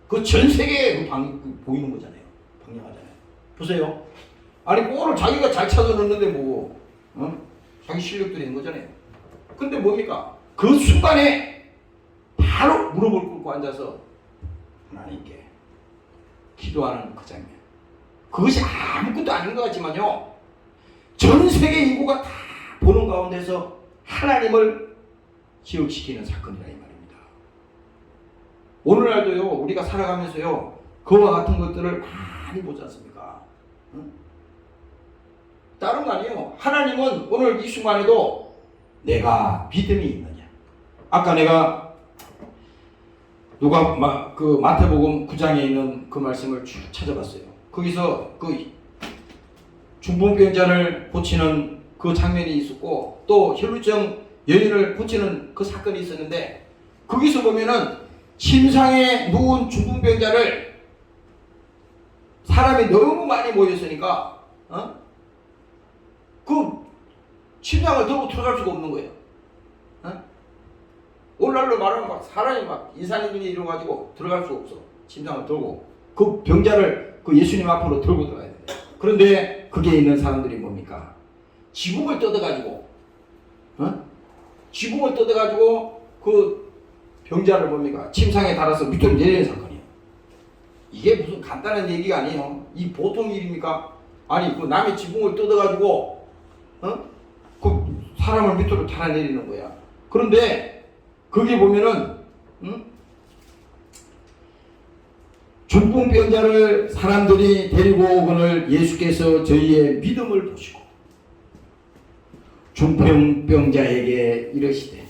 Speaker 1: 그 전 세계에 보이는 거잖아요. 방영하잖아요. 보세요. 아니 골을 자기가 잘 찾아 넣는데 뭐 자기 실력도 된 거잖아요. 근데 뭡니까? 그 순간에 바로 무릎을 꿇고 앉아서 하나님께 기도하는 그 장면. 그것이 아무것도 아닌 것 같지만요, 전 세계 인구가 다 보는 가운데서 하나님을 기억시키는 사건이라 이 말입니다. 오늘날도요, 우리가 살아가면서요, 그와 같은 것들을 많이 보지 않습니까? 다른 거 아니에요. 하나님은 오늘 이 순간에도 내가 믿음이 있느냐. 아까 내가 그 마태복음 9장에 있는 그 말씀을 쭉 찾아봤어요. 거기서 그 중풍병자를 고치는 그 장면이 있었고, 또 혈루증 여인을 고치는 그 사건이 있었는데, 거기서 보면은 침상에 누운 중풍병자를 사람이 너무 많이 모였으니까 그 침상을 들고 들어갈 수가 없는 거예요. 오늘날로 말하면 막 사람이 막 인산인근이 이루어가지고 들어갈 수가 없어. 침상을 들고 그 병자를 그 예수님 앞으로 들고 들어가야 돼. 그런데 거기에 있는 사람들이 뭡니까? 지붕을 뜯어가지고 지붕을 뜯어가지고 그 병자를 뭡니까? 침상에 달아서 밑으로 내리는 사건이에요. 이게 무슨 간단한 얘기가 아니에요. 이 보통 일입니까? 아니 그 남의 지붕을 뜯어가지고 그 사람을 밑으로 달아내리는 거야. 그런데 거기 보면은 중풍병자를 사람들이 데리고 오거늘 예수께서 저희의 믿음을 보시고 중풍병자에게 이르시되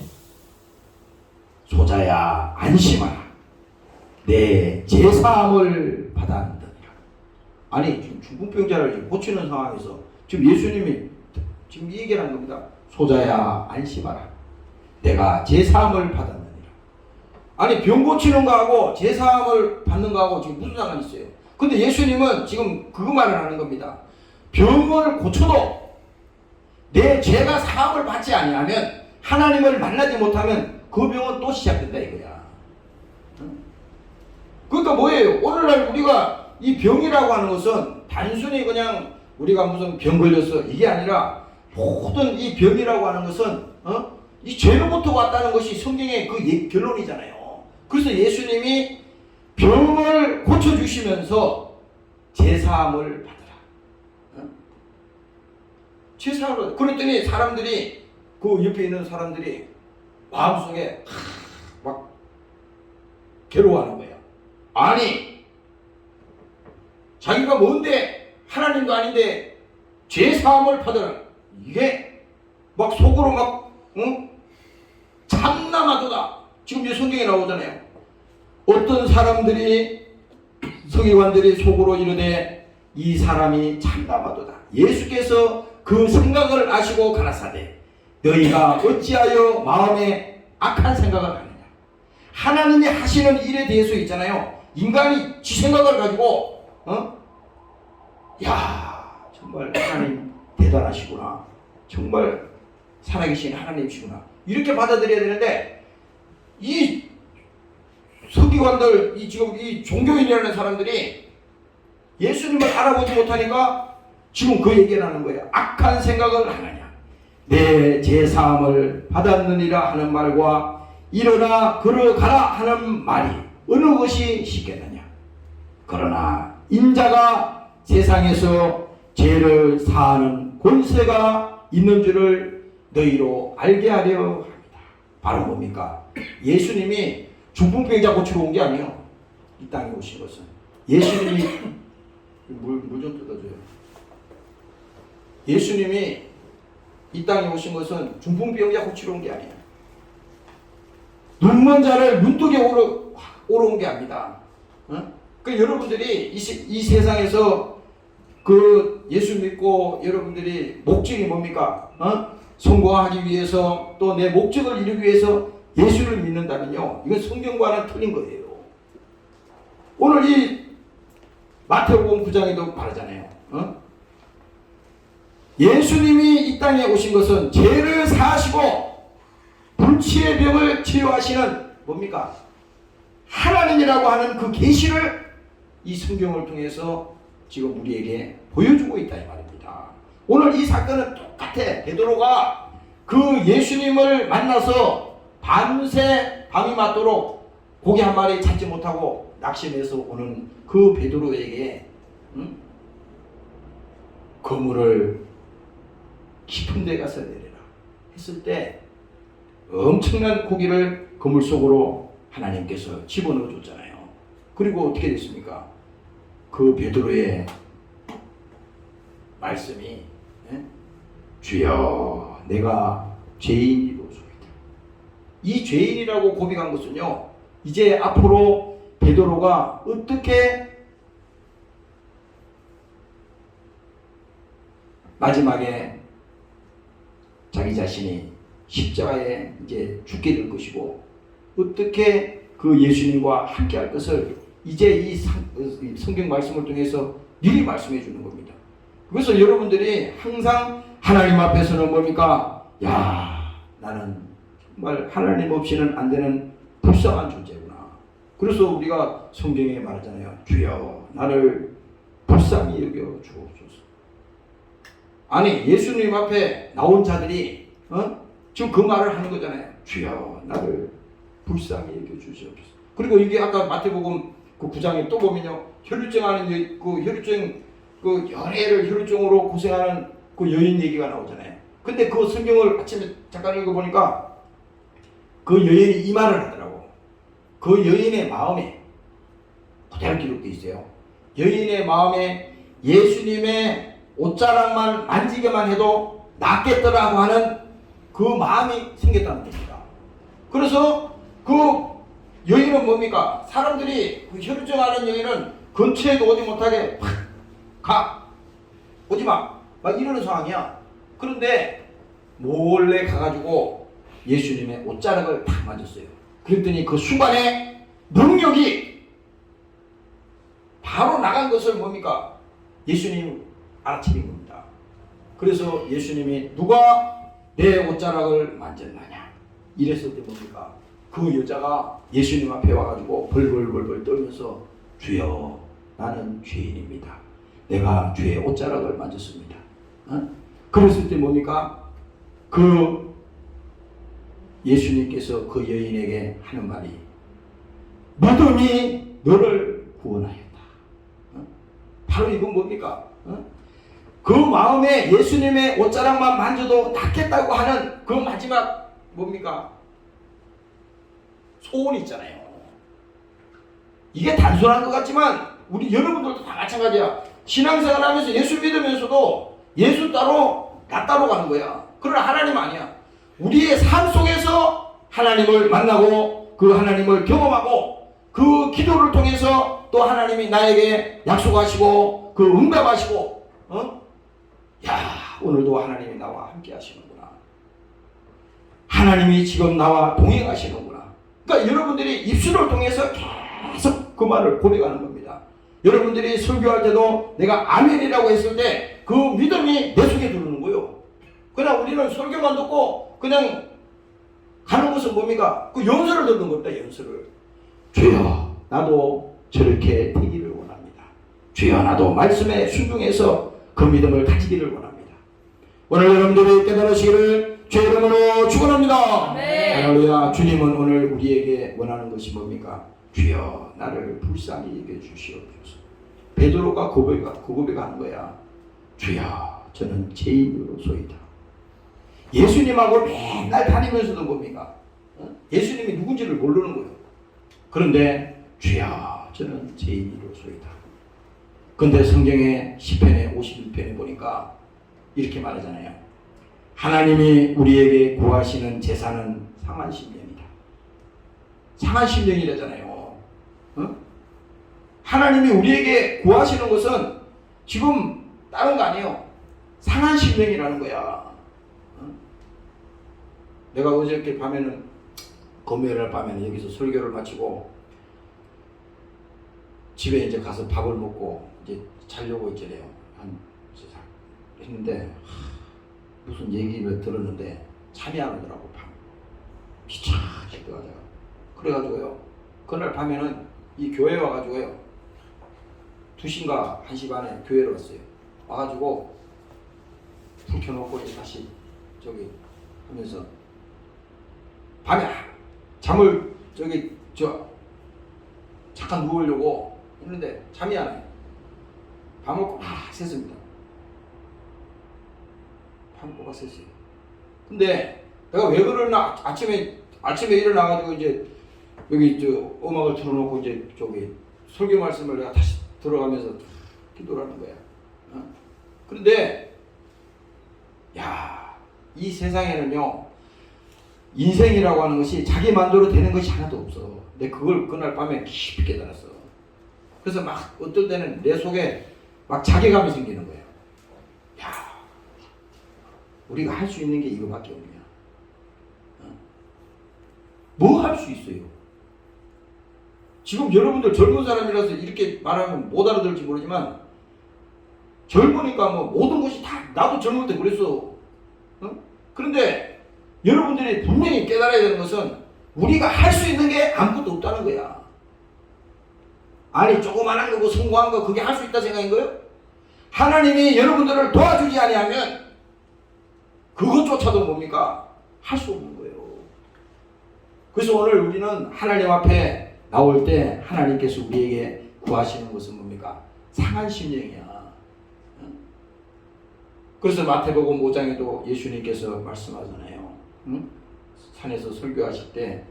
Speaker 1: 소자야 안심하라 내 제사함을 받았느니라. 아니 지금 중풍병자를 고치는 상황에서 지금 예수님이 지금 이 얘기를 한 겁니다. 소자야 안심하라 내가 제사함을 받았느니라. 아니 병 고치는 거하고 제사함을 받는 거하고 지금 무슨 상관이 있어요? 근데 예수님은 지금 그 말을 하는 겁니다. 병을 고쳐도 내 죄가 사함을 받지 아니하면 하나님을 만나지 못하면 그 병은 또 시작된다 이거야. 그러니까 뭐예요? 오늘날 우리가 이 병이라고 하는 것은 단순히 그냥 우리가 무슨 병 걸렸어 이게 아니라 모든 이 병이라고 하는 것은 이 죄로부터 왔다는 것이 성경의 그 결론이잖아요. 그래서 예수님이 병을 고쳐주시면서 제사함을 받으라. 제사함을 그랬더니 사람들이 그 옆에 있는 사람들이 마음속에 막 괴로워하는 거예요. 아니 자기가 뭔데 하나님도 아닌데 제사함을 받으라. 이게 막 속으로 막 참나마도다. 지금 이 성경에 나오잖아요. 어떤 사람들이 서기관들이 속으로 이르되 이 사람이 참나마도다. 예수께서 그 생각을 아시고 가라사대 너희가 어찌하여 마음에 악한 생각을 하느냐. 하나님이 하시는 일에 대해서 있잖아요. 인간이 지 생각을 가지고 야 정말 하나님 대단하시구나. 정말 살아계신 하나님이시구나. 이렇게 받아들여야 되는데 이 서기관들, 지금 이 종교인이라는 사람들이 예수님을 알아보지 못하니까 지금 그 얘기를 하는 거예요. 악한 생각을 하느냐. 내 제사함을 받았느니라 하는 말과 일어나 걸어가라 하는 말이 어느 것이 쉽겠느냐. 그러나 인자가 세상에서 죄를 사하는 권세가 있는 줄을 너희로 알게 하려 합니다. 바로 뭡니까? 예수님이 중풍병자 고치러 온 게 아니에요. 이 땅에 오신 것은 예수님이 물 좀 뜯어줘요. 예수님이 이 땅에 오신 것은 중풍병자 고치러 온 게 아니에요. 눈먼 자를 눈뜨게 오러 온 게 아닙니다. 그 여러분들이 이 세상에서 그 예수 믿고 여러분들이 목적이 뭡니까? 성공하기 위해서 또 내 목적을 이루기 위해서 예수를 믿는다면요. 이건 성경과는 틀린 거예요. 오늘 이 마태복음 9장에도 말하잖아요. 예수님이 이 땅에 오신 것은 죄를 사하시고 불치의 병을 치유하시는 뭡니까? 하나님이라고 하는 그 계시를 이 성경을 통해서 지금 우리에게 보여주고 있다 이 말입니다. 오늘 이 사건은 똑같아. 베드로가 그 예수님을 만나서 밤새 밤이 맞도록 고기 한 마리 잡지 못하고 낙심해서 오는 그 베드로에게 그물을 깊은 데 가서 내려라 했을 때 엄청난 고기를 그물 속으로 하나님께서 집어넣어 줬잖아요. 그리고 어떻게 됐습니까? 그 베드로의 말씀이 주여 내가 죄인이로소이다. 이 죄인이라고 고백한 것은요, 이제 앞으로 베드로가 어떻게 마지막에 자기 자신이 십자가에 이제 죽게 될 것이고 어떻게 그 예수님과 함께 할 것을 이제 이 성경 말씀을 통해서 미리 말씀해 주는 겁니다. 그래서 여러분들이 항상 하나님 앞에서는 뭡니까? 야, 나는 정말 하나님 없이는 안 되는 불쌍한 존재구나. 그래서 우리가 성경에 말하잖아요. 주여, 나를 불쌍히 여겨 주옵소서. 아니, 예수님 앞에 나온 자들이 지금 그 말을 하는 거잖아요. 주여, 나를 불쌍히 여겨 주시옵소서. 그리고 이게 아까 마태복음 그 9장에 또 보면요, 혈루증하는 그 혈루증 그 연애를 혈루증으로 고생하는 그 여인 얘기가 나오잖아요. 근데 그 성경을 아침에 잠깐 읽어보니까 그 여인이 이 말을 하더라고. 그 여인의 마음에 그대로 기록되어 있어요. 여인의 마음에 예수님의 옷자락만 만지게만 해도 낫겠더라고 하는 그 마음이 생겼다는 겁니다. 그래서 그 여인은 뭡니까? 사람들이 그 혈루증하는 여인은 근처에도 오지 못하게 가! 오지마! 막 이러는 상황이야. 그런데 몰래 가가지고 예수님의 옷자락을 탁 만졌어요. 그랬더니 그 순간에 능력이 바로 나간 것을 뭡니까? 예수님 알아차린 겁니다. 그래서 예수님이 누가 내 옷자락을 만졌느냐 이랬을 때 뭡니까? 그 여자가 예수님 앞에 와가지고 벌벌벌벌 떨면서 주여, 나는 죄인입니다. 내가 주의 옷자락을 만졌습니다. 그랬을 때 뭡니까? 그 예수님께서 그 여인에게 하는 말이 믿음이 너를 구원하였다. 바로 이건 뭡니까? 그 마음에 예수님의 옷자락만 만져도 낫겠다고 하는 그 마지막 뭡니까? 소원이 있잖아요. 이게 단순한 것 같지만 우리 여러분들도 다 마찬가지야. 신앙생활 하면서 예수 믿으면서도 예수 따로 나 따로 가는 거야. 그러나 하나님 아니야. 우리의 삶 속에서 하나님을 만나고 그 하나님을 경험하고 그 기도를 통해서 또 하나님이 나에게 약속하시고 그 응답하시고 야, 오늘도 하나님이 나와 함께 하시는구나. 하나님이 지금 나와 동행하시는구나. 그러니까 여러분들이 입술을 통해서 계속 그 말을 고백하는 겁니다. 여러분들이 설교할 때도 내가 아멘이라고 했을 때 그 믿음이 내 속에 들어오는 거예요. 그냥 우리는 설교만 듣고 그냥 가는 것은 뭡니까? 그 연설을 듣는 겁니다. 연설을. 주여, 나도 저렇게 되기를 원합니다. 주여, 나도 말씀에 순종해서 그 믿음을 가지기를 원합니다. 오늘 여러분들이 깨달으시기를 주의 이름으로 축원합니다.
Speaker 2: 네.
Speaker 1: 할렐루야. 주님은 오늘 우리에게 원하는 것이 뭡니까? 주여, 나를 불쌍히 여겨 주시옵소서. 베드로가 그 고백하는 거야. 주여, 저는 죄인으로소이다. 예수님하고 맨날 다니면서도 뭡니까? 예수님이 누군지를 모르는 거예요. 그런데 주여, 저는 죄인으로소이다. 그런데 성경의 시편의 51편에 보니까 이렇게 말하잖아요. 하나님이 우리에게 구하시는 제사는 상한 심령이다. 상한 심령이라잖아요. 하나님이 우리에게 구하시는 것은 지금 다른 거 아니에요. 상한 심령이라는 거야. 내가 어저께 밤에는 금요일 밤에는 여기서 설교를 마치고 집에 이제 가서 밥을 먹고 이제 자려고 있잖아요. 했는데 무슨 얘기를 들었는데 잠이 안 오더라고. 밤 귀찮게 들어가다가 그래가지고요. 그날 밤에는 이 교회에 와가지고요. 2시인가 1시 반에 교회를 왔어요. 와가지고 불 켜놓고 이제 다시 저기 하면서 밤에 잠을 잠깐 누우려고 했는데 잠이 안 와요. 밤을 꼬박 샜습니다. 밤을 꼬박 샜어요. 근데 내가 왜 그러나 아침에 일어나가지고 이제 여기 음악을 틀어놓고 이제 저기 설교 말씀을 내가 다시 들어가면서 기도를 하는 거야. 그런데 이 세상에는요, 인생이라고 하는 것이 자기 마음대로 되는 것이 하나도 없어. 근데 그걸 그날 밤에 깊이 깨달았어. 그래서 막 어떨 때는 내 속에 막 자괴감이 생기는 거예요. 우리가 할 수 있는 게 이거밖에 없냐. 뭐 할 수 있어요? 지금 여러분들 젊은 사람이라서 이렇게 말하면 못 알아들을지 모르지만 젊으니까 뭐 모든 것이 다, 나도 젊을 때 그랬어. 그런데 여러분들이 분명히 깨달아야 되는 것은 우리가 할 수 있는 게 아무것도 없다는 거야. 아니 조그만한 거고 성공한 거 그게 할 수 있다 생각인 거예요? 하나님이 여러분들을 도와주지 아니하면 그것조차도 뭡니까? 할 수 없는 거예요. 그래서 오늘 우리는 하나님 앞에 나올 때 하나님께서 우리에게 구하시는 것은 뭡니까? 상한 심령이야. 그래서 마태복음 5장에도 예수님께서 말씀하잖아요. 산에서 설교하실 때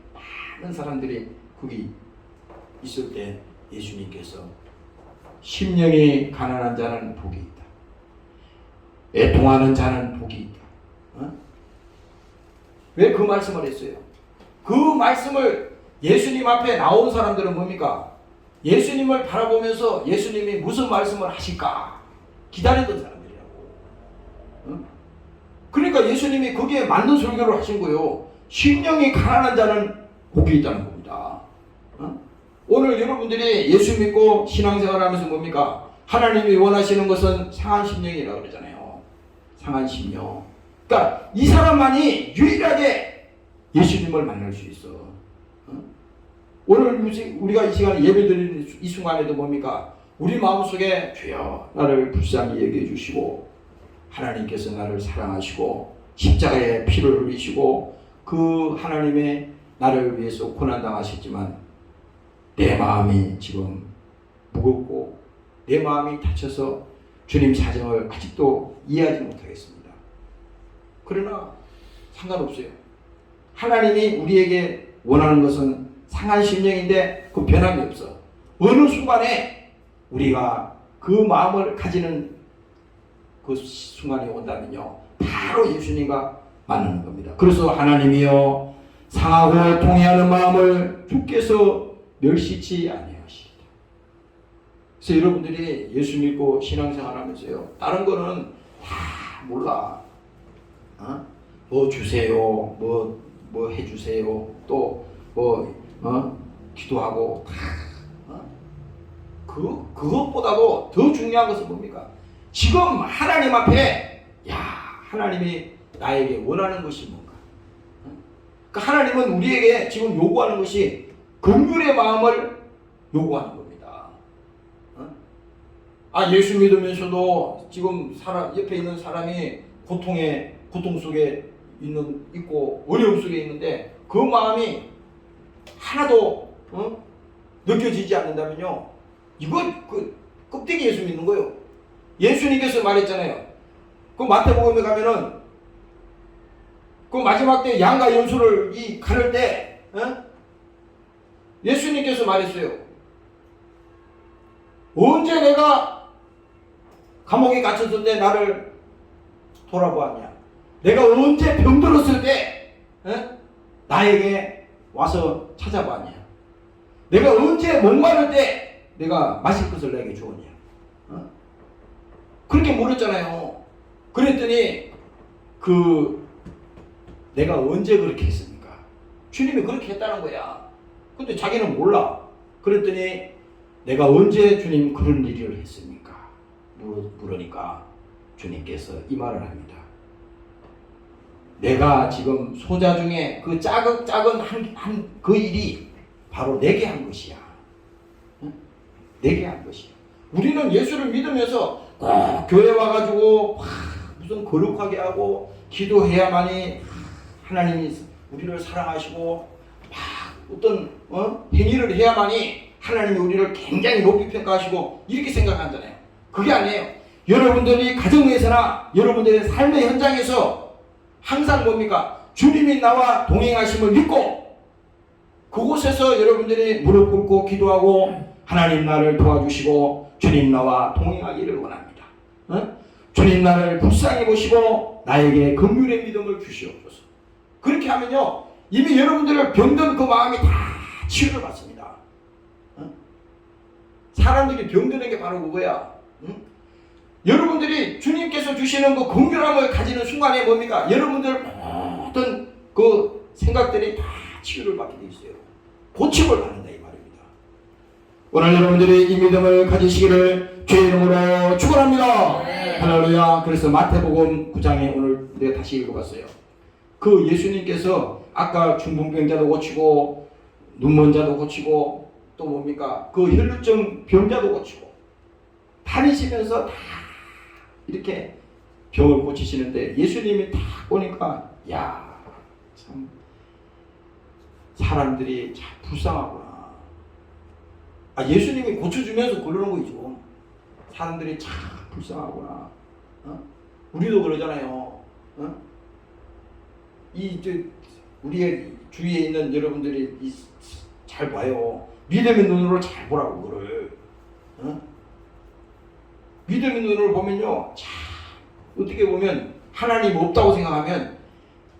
Speaker 1: 많은 사람들이 거기 있을 때 예수님께서 심령이 가난한 자는 복이 있다. 애통하는 자는 복이 있다. 왜 그 말씀을 했어요? 그 말씀을 예수님 앞에 나온 사람들은 뭡니까? 예수님을 바라보면서 예수님이 무슨 말씀을 하실까 기다리던 사람들이라고. 그러니까 예수님이 거기에 맞는 설교를 하신 거예요. 심령이 가난한 자는 복이 있다는 겁니다. 오늘 여러분들이 예수 믿고 신앙생활 하면서 뭡니까? 하나님이 원하시는 것은 상한 심령이라고 그러잖아요. 상한 심령. 그러니까 이 사람만이 유일하게 예수님을 만날 수 있어. 오늘 우리가 이 시간에 예배드리는 이 순간에도 뭡니까? 우리 마음속에 주여 나를 불쌍히 여겨 주시고 하나님께서 나를 사랑하시고 십자가에 피를 흘리시고 그 하나님의 나를 위해서 고난당하셨지만 내 마음이 지금 무겁고 내 마음이 다쳐서 주님 사정을 아직도 이해하지 못하겠습니다. 그러나 상관없어요. 하나님이 우리에게 원하는 것은 상한 심령인데 그 변함이 없어. 어느 순간에 우리가 그 마음을 가지는 그 순간이 온다면요 바로 예수님과 만나는 겁니다. 그래서 하나님이여 상하고 통회하는 마음을 주께서 멸시치 아니하시리다. 그래서 여러분들이 예수 믿고 신앙생활 하면서요 다른 거는 다 몰라. 뭐 주세요, 뭐 해주세요, 또 기도하고 그것보다도 더 중요한 것은 뭡니까? 지금 하나님 앞에 하나님이 나에게 원하는 것이 뭔가? 그러니까 하나님은 우리에게 지금 요구하는 것이 긍휼의 마음을 요구하는 겁니다. 예수 믿으면서도 지금 옆에 있는 사람이 고통 속에 있고 어려움 속에 있는데 그 마음이 하나도 느껴지지 않는다면요 이거 껍데기 예수 믿는 거예요. 예수님께서 말했잖아요. 그 마태복음에 가면은 그 마지막 때 양과 염소를 가를 때 예수님께서 말했어요. 언제 내가 감옥에 갇혔을 때 나를 돌아보았냐? 내가 언제 병들었을 때 나에게 와서 찾아봤냐? 내가 언제 목마를 때 내가 마실 것을 내게 주었냐? 그렇게 물었잖아요. 그랬더니 내가 언제 그렇게 했습니까? 주님이 그렇게 했다는 거야. 근데 자기는 몰라. 그랬더니 내가 언제 주님 그런 일을 했습니까? 물으니까 주님께서 이 말을 합니다. 내가 지금 소자 중에 그 작은 그 일이 바로 내게 한 것이야. 내게 한 것이야. 우리는 예수를 믿으면서 꼭 교회 와가지고 무슨 거룩하게 하고 기도해야만이 하나님이 우리를 사랑하시고 어떤 행위를 해야만이 하나님이 우리를 굉장히 높이 평가하시고 이렇게 생각하잖아요. 그게 아니에요. 여러분들이 가정에서나 여러분들의 삶의 현장에서 항상 뭡니까? 주님이 나와 동행하심을 믿고 그곳에서 여러분들이 무릎 꿇고 기도하고 하나님 나를 도와주시고 주님 나와 동행하기를 원합니다. 주님 나를 불쌍히 보시고 나에게 긍휼의 믿음을 주시옵소서. 그렇게 하면요 이미 여러분들을 병든 그 마음이 다 치유를 받습니다. 사람들이 병드는 게 바로 그거야. 여러분들이 주님께서 주시는 그 긍휼함을 가지는 순간에 뭡니까? 여러분들 모든 그 생각들이 다 치유를 받게 돼 있어요. 고침을 받는다 이 말입니다. 오늘 여러분들이 이 믿음을 가지시기를 주의 이름으로 축원합니다.
Speaker 2: 네.
Speaker 1: 할렐루야. 그래서 마태복음 9장에 오늘 내가 다시 읽어봤어요. 그 예수님께서 아까 중풍병자도 고치고 눈먼 자도 고치고 또 뭡니까? 그 혈루증 병자도 고치고 다니시면서 다 이렇게 병을 고치시는데 예수님이 딱 보니까 야, 참 사람들이 참 불쌍하구나. 예수님이 고쳐주면서 그러는 거죠. 사람들이 참 불쌍하구나. 우리도 그러잖아요. 우리의 주위에 있는 여러분들이 잘 봐요. 믿음의 눈으로 잘 보라고 그걸. 믿음의 눈으로 보면요, 참 어떻게 보면 하나님 없다고 생각하면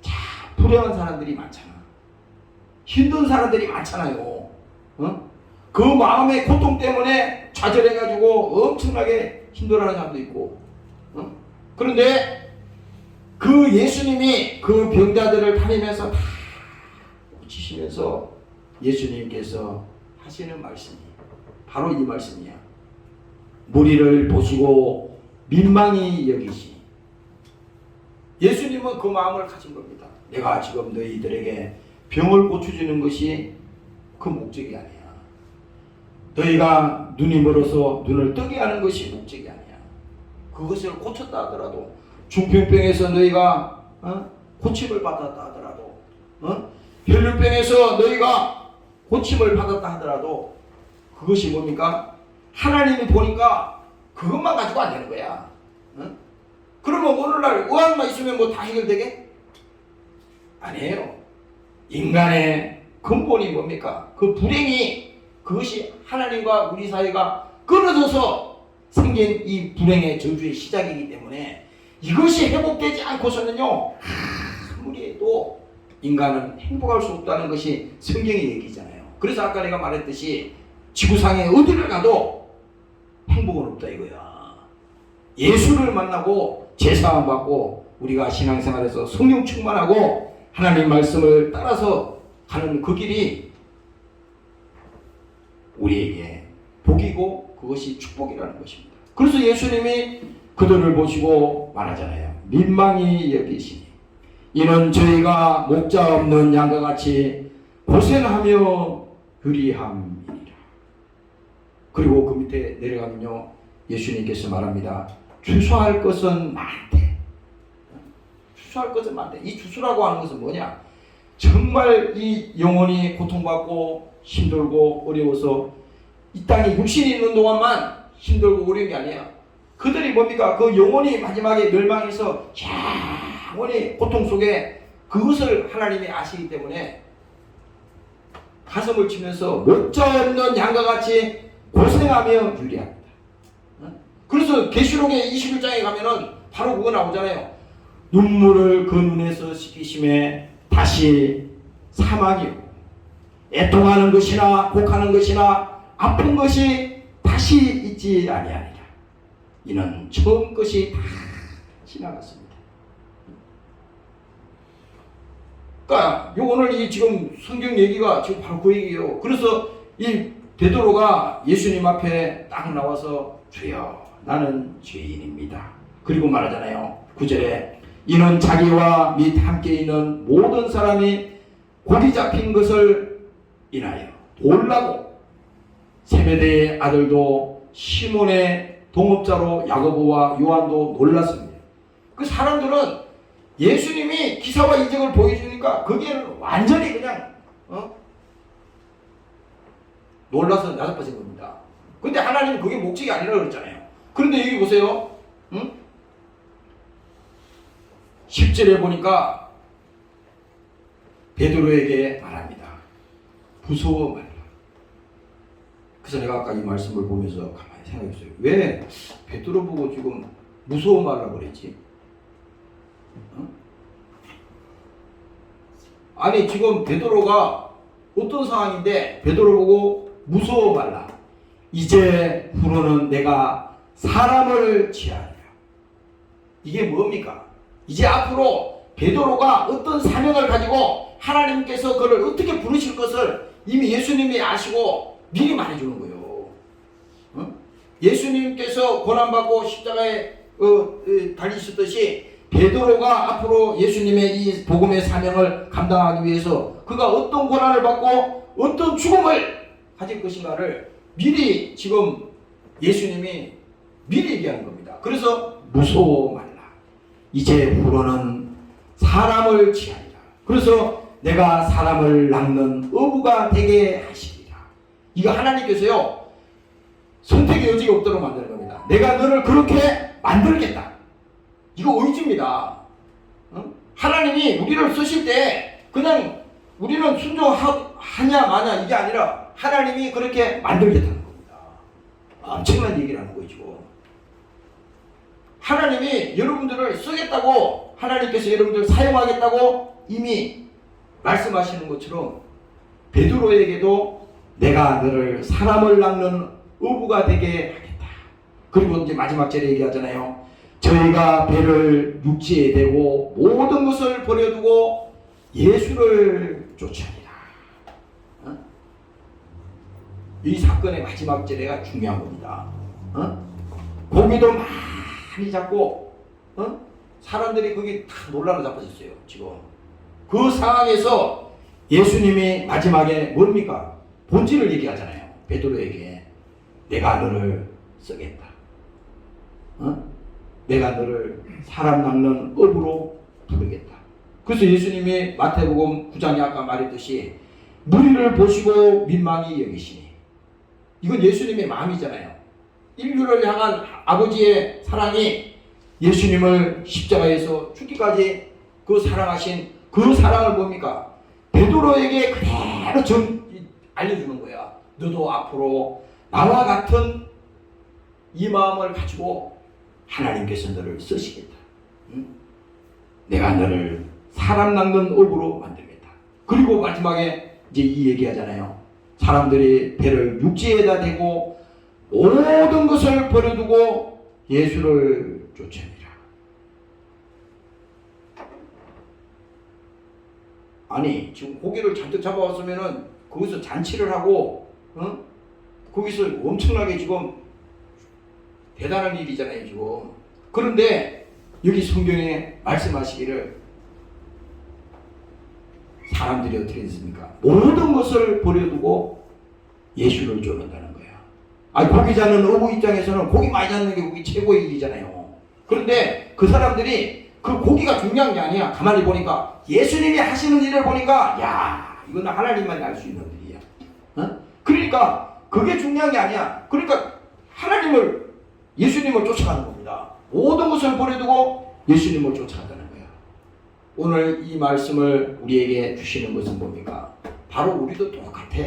Speaker 1: 참 불행한 사람들이 많잖아. 힘든 사람들이 많잖아요. 그 마음의 고통 때문에 좌절해가지고 엄청나게 힘들어하는 사람도 있고. 그런데 그 예수님이 그 병자들을 다니면서 다 고치시면서 예수님께서 하시는 말씀이 바로 이 말씀이야. 무리를 보시고 민망히 여기시. 예수님은 그 마음을 가진 겁니다. 내가 지금 너희들에게 병을 고쳐주는 것이 그 목적이 아니야. 너희가 눈이 멀어서 눈을 뜨게 하는 것이 목적이 아니야. 그것을 고쳤다 하더라도, 중풍병에서 너희가 고침을 받았다 하더라도, 혈루병에서 너희가 고침을 받았다 하더라도 그것이 뭡니까? 하나님이 보니까 그것만 가지고 안 되는 거야. 그러면 오늘날 의학만 있으면 뭐 다 해결되게? 아니에요. 인간의 근본이 뭡니까? 그 불행이, 그것이 하나님과 우리 사이가 끊어져서 생긴 이 불행의 저주의 시작이기 때문에 이것이 회복되지 않고서는요, 아무리 해도 인간은 행복할 수 없다는 것이 성경의 얘기잖아요. 그래서 아까 내가 말했듯이 지구상에 어디를 가도 행복은 없다 이거야. 예수를 만나고 제사함 받고 우리가 신앙생활에서 성령 충만하고 하나님 말씀을 따라서 가는 그 길이 우리에게 복이고 그것이 축복이라는 것입니다. 그래서 예수님이 그들을 보시고 말하잖아요. 민망히 여기시니 이는 저희가 목자 없는 양과 같이 고생하며 유리함이니라. 그리고 그 밑에 내려가면요, 예수님께서 말합니다. 주소할 것은 많대. 주소할 것은 많대. 이 주소라고 하는 것은 뭐냐? 정말 이 영혼이 고통받고 힘들고 어려워서 이 땅에 육신이 있는 동안만 힘들고 어려운 게 아니야. 그들이 뭡니까? 그 영혼이 마지막에 멸망해서 영원히 고통 속에 그것을 하나님이 아시기 때문에 가슴을 치면서 목자 없는 양과 같이 고생하며 유리합니다. 그래서 계시록의 21장에 가면은 바로 그거 나오잖아요. 눈물을 그 눈에서 씻기심에 다시 사망이요, 애통하는 것이나 곡하는 것이나 아픈 것이 다시 있지 아니하리라. 이는 처음 것이 다 지나갔습니다. 그러니까 오늘 이 지금 성경 얘기가 지금 바로 그 얘기예요. 그래서 이 베드로가 예수님 앞에 딱 나와서 주여 나는 죄인입니다. 그리고 말하잖아요. 9절에 이는 자기와 및 함께 있는 모든 사람이 고기 잡힌 것을 인하여 놀라고 세베대의 아들도 시몬의 동업자로 야고보와 요한도 놀랐습니다. 그 사람들은 예수님이 기사와 이적을 보여주니까 거기에는 완전히 그냥 놀라서 나자빠진 겁니다. 근데 하나님은 그게 목적이 아니라고 그랬잖아요. 그런데 여기 보세요. 10절에 보니까 베드로에게 말합니다. 무서워 말라. 그래서 내가 아까 이 말씀을 보면서 가만히 생각했어요. 왜 베드로 보고 지금 무서워 말라 그랬지? 아니 지금 베드로가 어떤 상황인데 베드로 보고 무서워 말라. 이제 후로는 내가 사람을 취하리라. 이게 뭡니까? 이제 앞으로 베드로가 어떤 사명을 가지고 하나님께서 그를 어떻게 부르실 것을 이미 예수님이 아시고 미리 말해주는 거예요. 예수님께서 고난받고 십자가에 달리셨듯이 베드로가 앞으로 예수님의 이 복음의 사명을 감당하기 위해서 그가 어떤 고난을 받고 어떤 죽음을 가질 것인가를 미리 지금 예수님이 미리 얘기하는 겁니다. 그래서 무서워 말라. 이제 후로는 사람을 취하리라. 그래서 내가 사람을 낚는 어부가 되게 하시리라. 이거 하나님께서요 선택의 여지가 없도록 만드는 겁니다. 내가 너를 그렇게 만들겠다. 이거 의지입니다. 하나님이 우리를 쓰실 때 그냥 우리는 순종하냐 마냐 이게 아니라 하나님이 그렇게 만들겠다는 겁니다. 엄청난 얘기를 하는 거죠. 하나님이 여러분들을 쓰겠다고, 하나님께서 여러분들을 사용하겠다고 이미 말씀하시는 것처럼 베드로에게도 내가 너를 사람을 낚는 어부가 되게 하겠다. 그리고 이제 마지막 절에 얘기하잖아요. 저희가 배를 육지에 대고 모든 것을 버려두고 예수를 쫓으리라. 이 사건의 마지막 절에가 중요한 겁니다. 고기도 많이 잡고 사람들이 거기 다 놀라서 잡아졌어요. 지금 그 상황에서 예수님이 마지막에 뭡니까? 본질을 얘기하잖아요. 베드로에게 내가 너를 쓰겠다. 내가 너를 사람 낚는 업으로 부르겠다. 그래서 예수님이 마태복음 9장에 아까 말했듯이 무리를 보시고 민망히 여기시니, 이건 예수님의 마음이잖아요. 인류를 향한 아버지의 사랑이 예수님을 십자가에서 죽기까지 그 사랑하신 그 사랑을 뭡니까? 베드로에게 그대로 알려주는 거야. 너도 앞으로 나와 같은 이 마음을 가지고 하나님께서 너를 쓰시겠다. 내가 너를 사람 낚는 업으로 만들겠다. 그리고 마지막에 이제 이 얘기하잖아요. 사람들이 배를 육지에다 대고 모든 것을 버려두고 예수를 쫓으니라. 아니 지금 고기를 잔뜩 잡아왔으면은 거기서 잔치를 하고 거기서 엄청나게 지금 대단한 일이잖아요 지금. 그런데 여기 성경에 말씀하시기를 사람들이 어떻게 됐습니까? 모든 것을 버려두고 예수를 쫓는다는 거예요. 아니 고기 잡는 어부 입장에서는 고기 많이 잡는 게 고기 최고의 일이잖아요. 그런데 그 사람들이 그 고기가 중요한 게 아니야. 가만히 보니까 예수님이 하시는 일을 보니까 야 이건 하나님만이 알 수 있는 일이야. 그러니까 그게 중요한 게 아니야. 그러니까 예수님을 쫓아가는 겁니다. 모든 것을 버려두고 예수님을 쫓아간다는 거야. 오늘 이 말씀을 우리에게 주시는 것은 뭡니까? 바로 우리도 똑같아.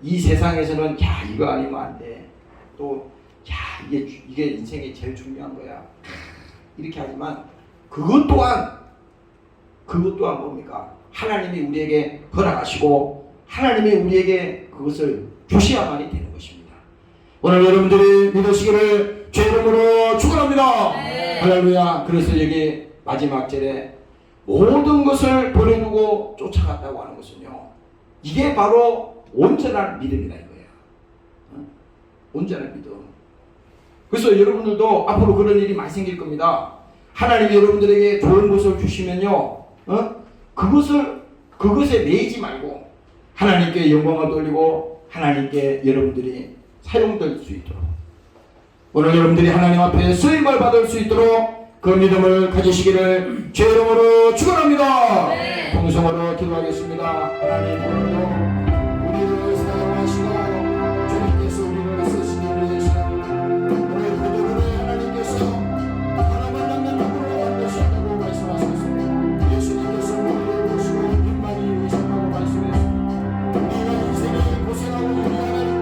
Speaker 1: 이 세상에서는 야 이거 아니면 안 돼. 또 야 이게 인생이 제일 중요한 거야. 이렇게 하지만 그것 또한 뭡니까? 하나님이 우리에게 허락하시고 하나님이 우리에게 그것을 주셔야만이 되는 것입니다. 오늘 여러분들이 믿으시기를 주 이름으로 축원합니다. 네. 할렐루야. 그래서 여기 마지막 절에 모든 것을 버려두고 쫓아갔다고 하는 것은요, 이게 바로 온전한 믿음이다 이거야. 온전한 믿음. 그래서 여러분들도 앞으로 그런 일이 많이 생길 겁니다. 하나님이 여러분들에게 좋은 것을 주시면요, 그것에 매이지 말고 하나님께 영광을 돌리고 하나님께 여러분들이 사용될 수 있도록, 오늘 여러분들이 하나님 앞에 쓰임을 받을 수 있도록 그 믿음을 가지시기를 주 이름으로 축원합니다. 네. 동성으로 기도하겠습니다. 하나님 오늘도 우리를 사랑하시고 주님께서 우리를 쓰시기 위해서 오늘 그들을 하나님께서 하나만 남는 눈으로 만드셨다고 말씀하셨습니다. 예수님께서 우리를 보시고 민망히 여기셨다고 말씀하셨습니다. 우리가 인생에 고생하고 고민하는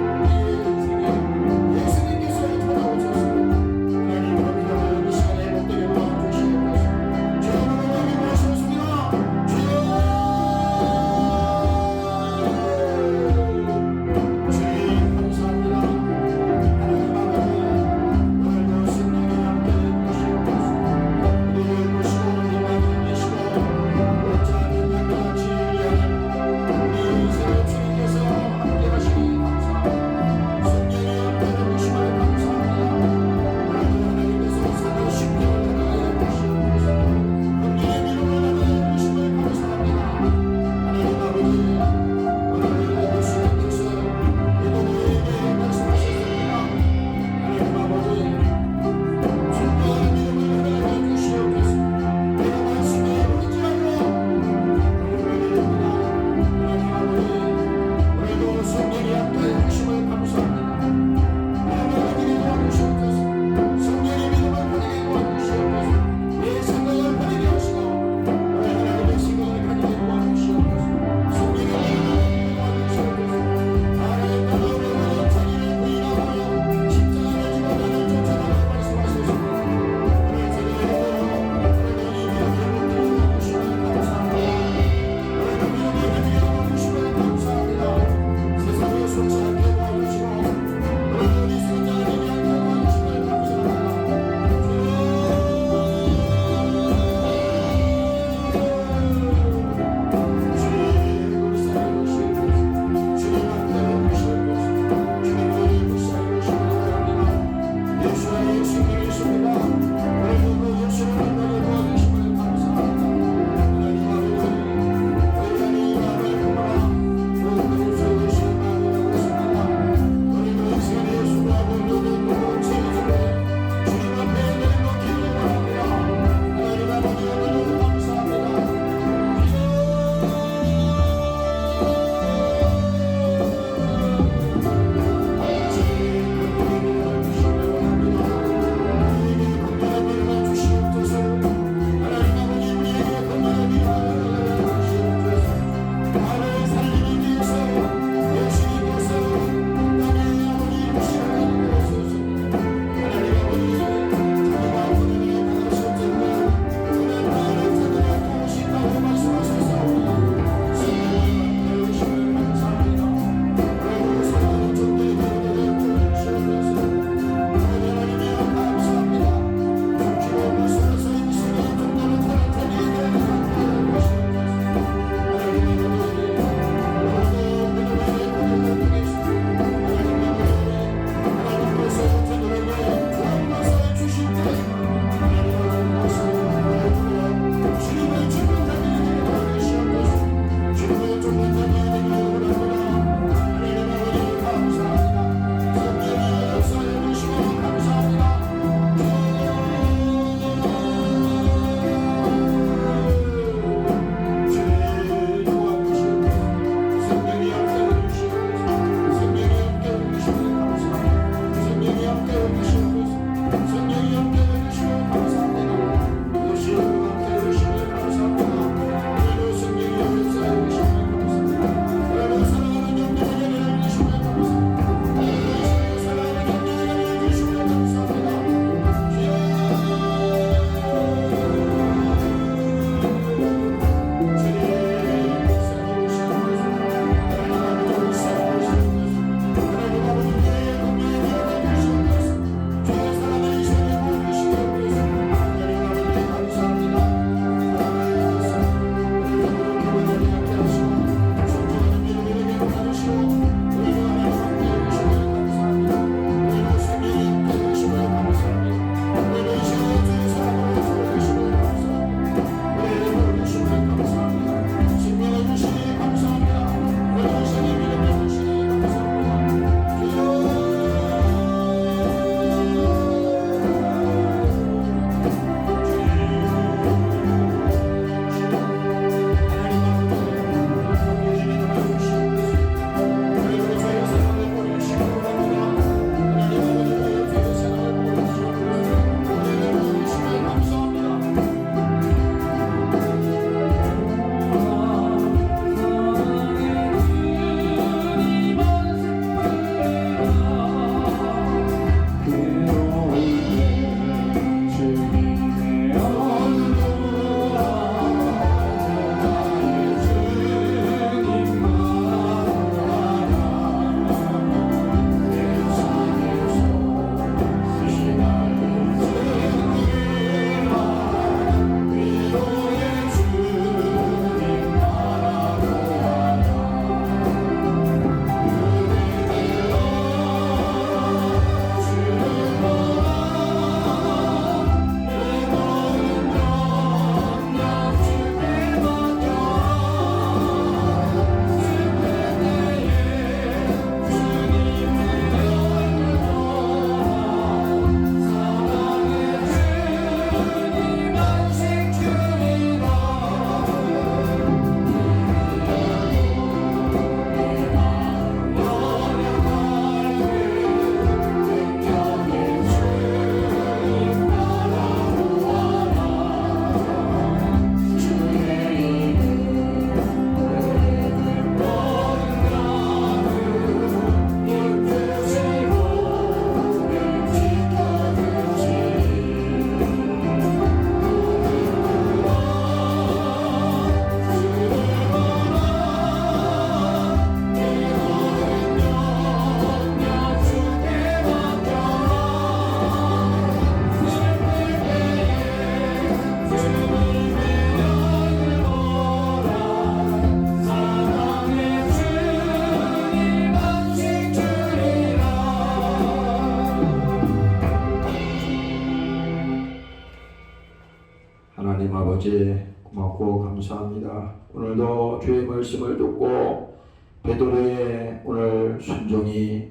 Speaker 1: 하나님 아버지 고맙고 감사합니다. 오늘도 주의 말씀을 듣고 베드로의 오늘 순종이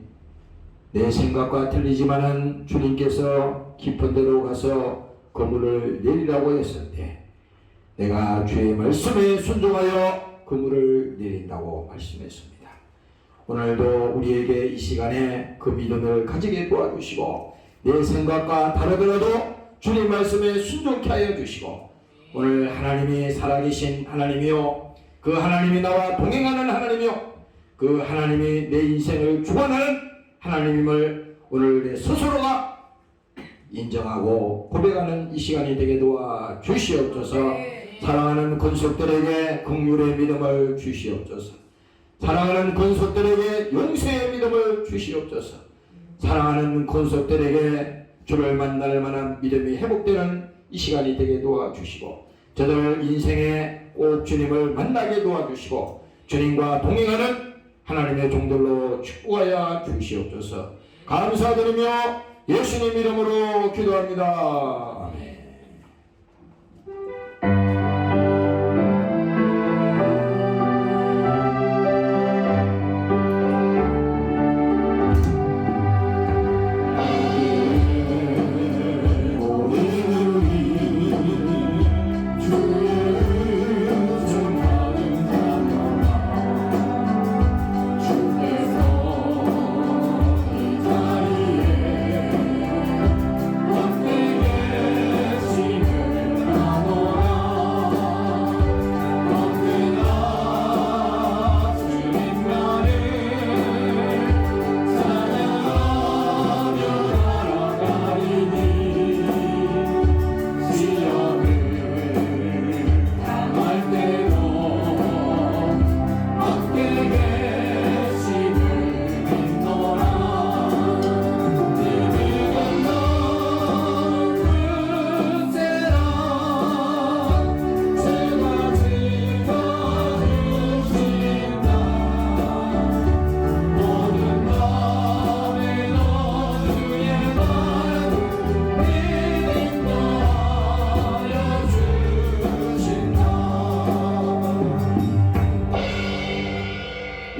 Speaker 1: 내 생각과 틀리지만은 주님께서 깊은 데로 가서 그물을 내리라고 했을 때 내가 주의 말씀에 순종하여 그물을 내린다고 말씀했습니다. 오늘도 우리에게 이 시간에 그 믿음을 가지게 도와주시고 내 생각과 다르더라도 주님 말씀에 순종케 하여 주시고 오늘 하나님이 살아계신 하나님이요 그 하나님이 나와 동행하는 하나님이요 그 하나님이 내 인생을 주관하는 하나님임을 오늘 내 스스로가 인정하고 고백하는 이 시간이 되게 도와 주시옵소서. 사랑하는 권속들에게 긍휼의 믿음을 주시옵소서. 사랑하는 권속들에게 용서의 믿음을 주시옵소서. 사랑하는 권속들에게 주를 만날 만한 믿음이 회복되는 이 시간이 되게 도와주시고 저들 인생에 꼭 주님을 만나게 도와주시고 주님과 동행하는 하나님의 종들로 축복하여 주시옵소서. 감사드리며 예수님 이름으로 기도합니다. 아멘.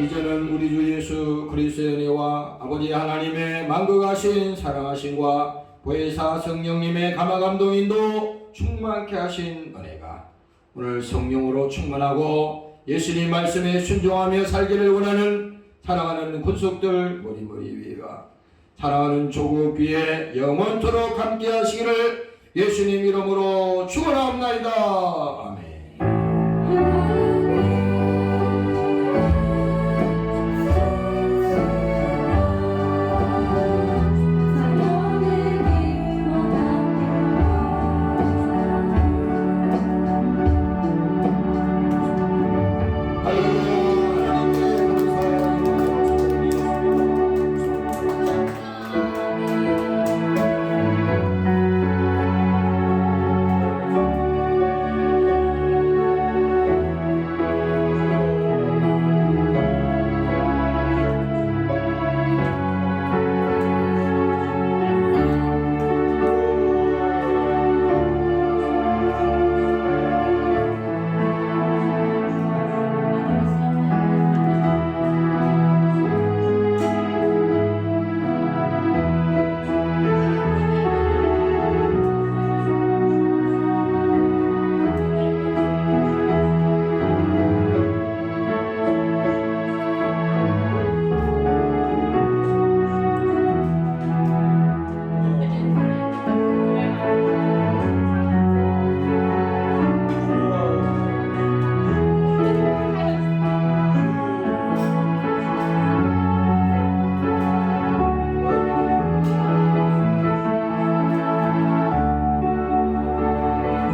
Speaker 1: 이제는 우리 주 예수 그리스도의 은혜와 아버지 하나님의 만극하신 사랑하심과 보혜사 성령님의 감화감동인도 충만케 하신 은혜가 오늘 성령으로 충만하고 예수님 말씀에 순종하며 살기를 원하는 사랑하는 군속들 머리머리 위에가 사랑하는 조국 위에 영원토록 함께 하시기를 예수님 이름으로 축원하옵나이다. 아멘.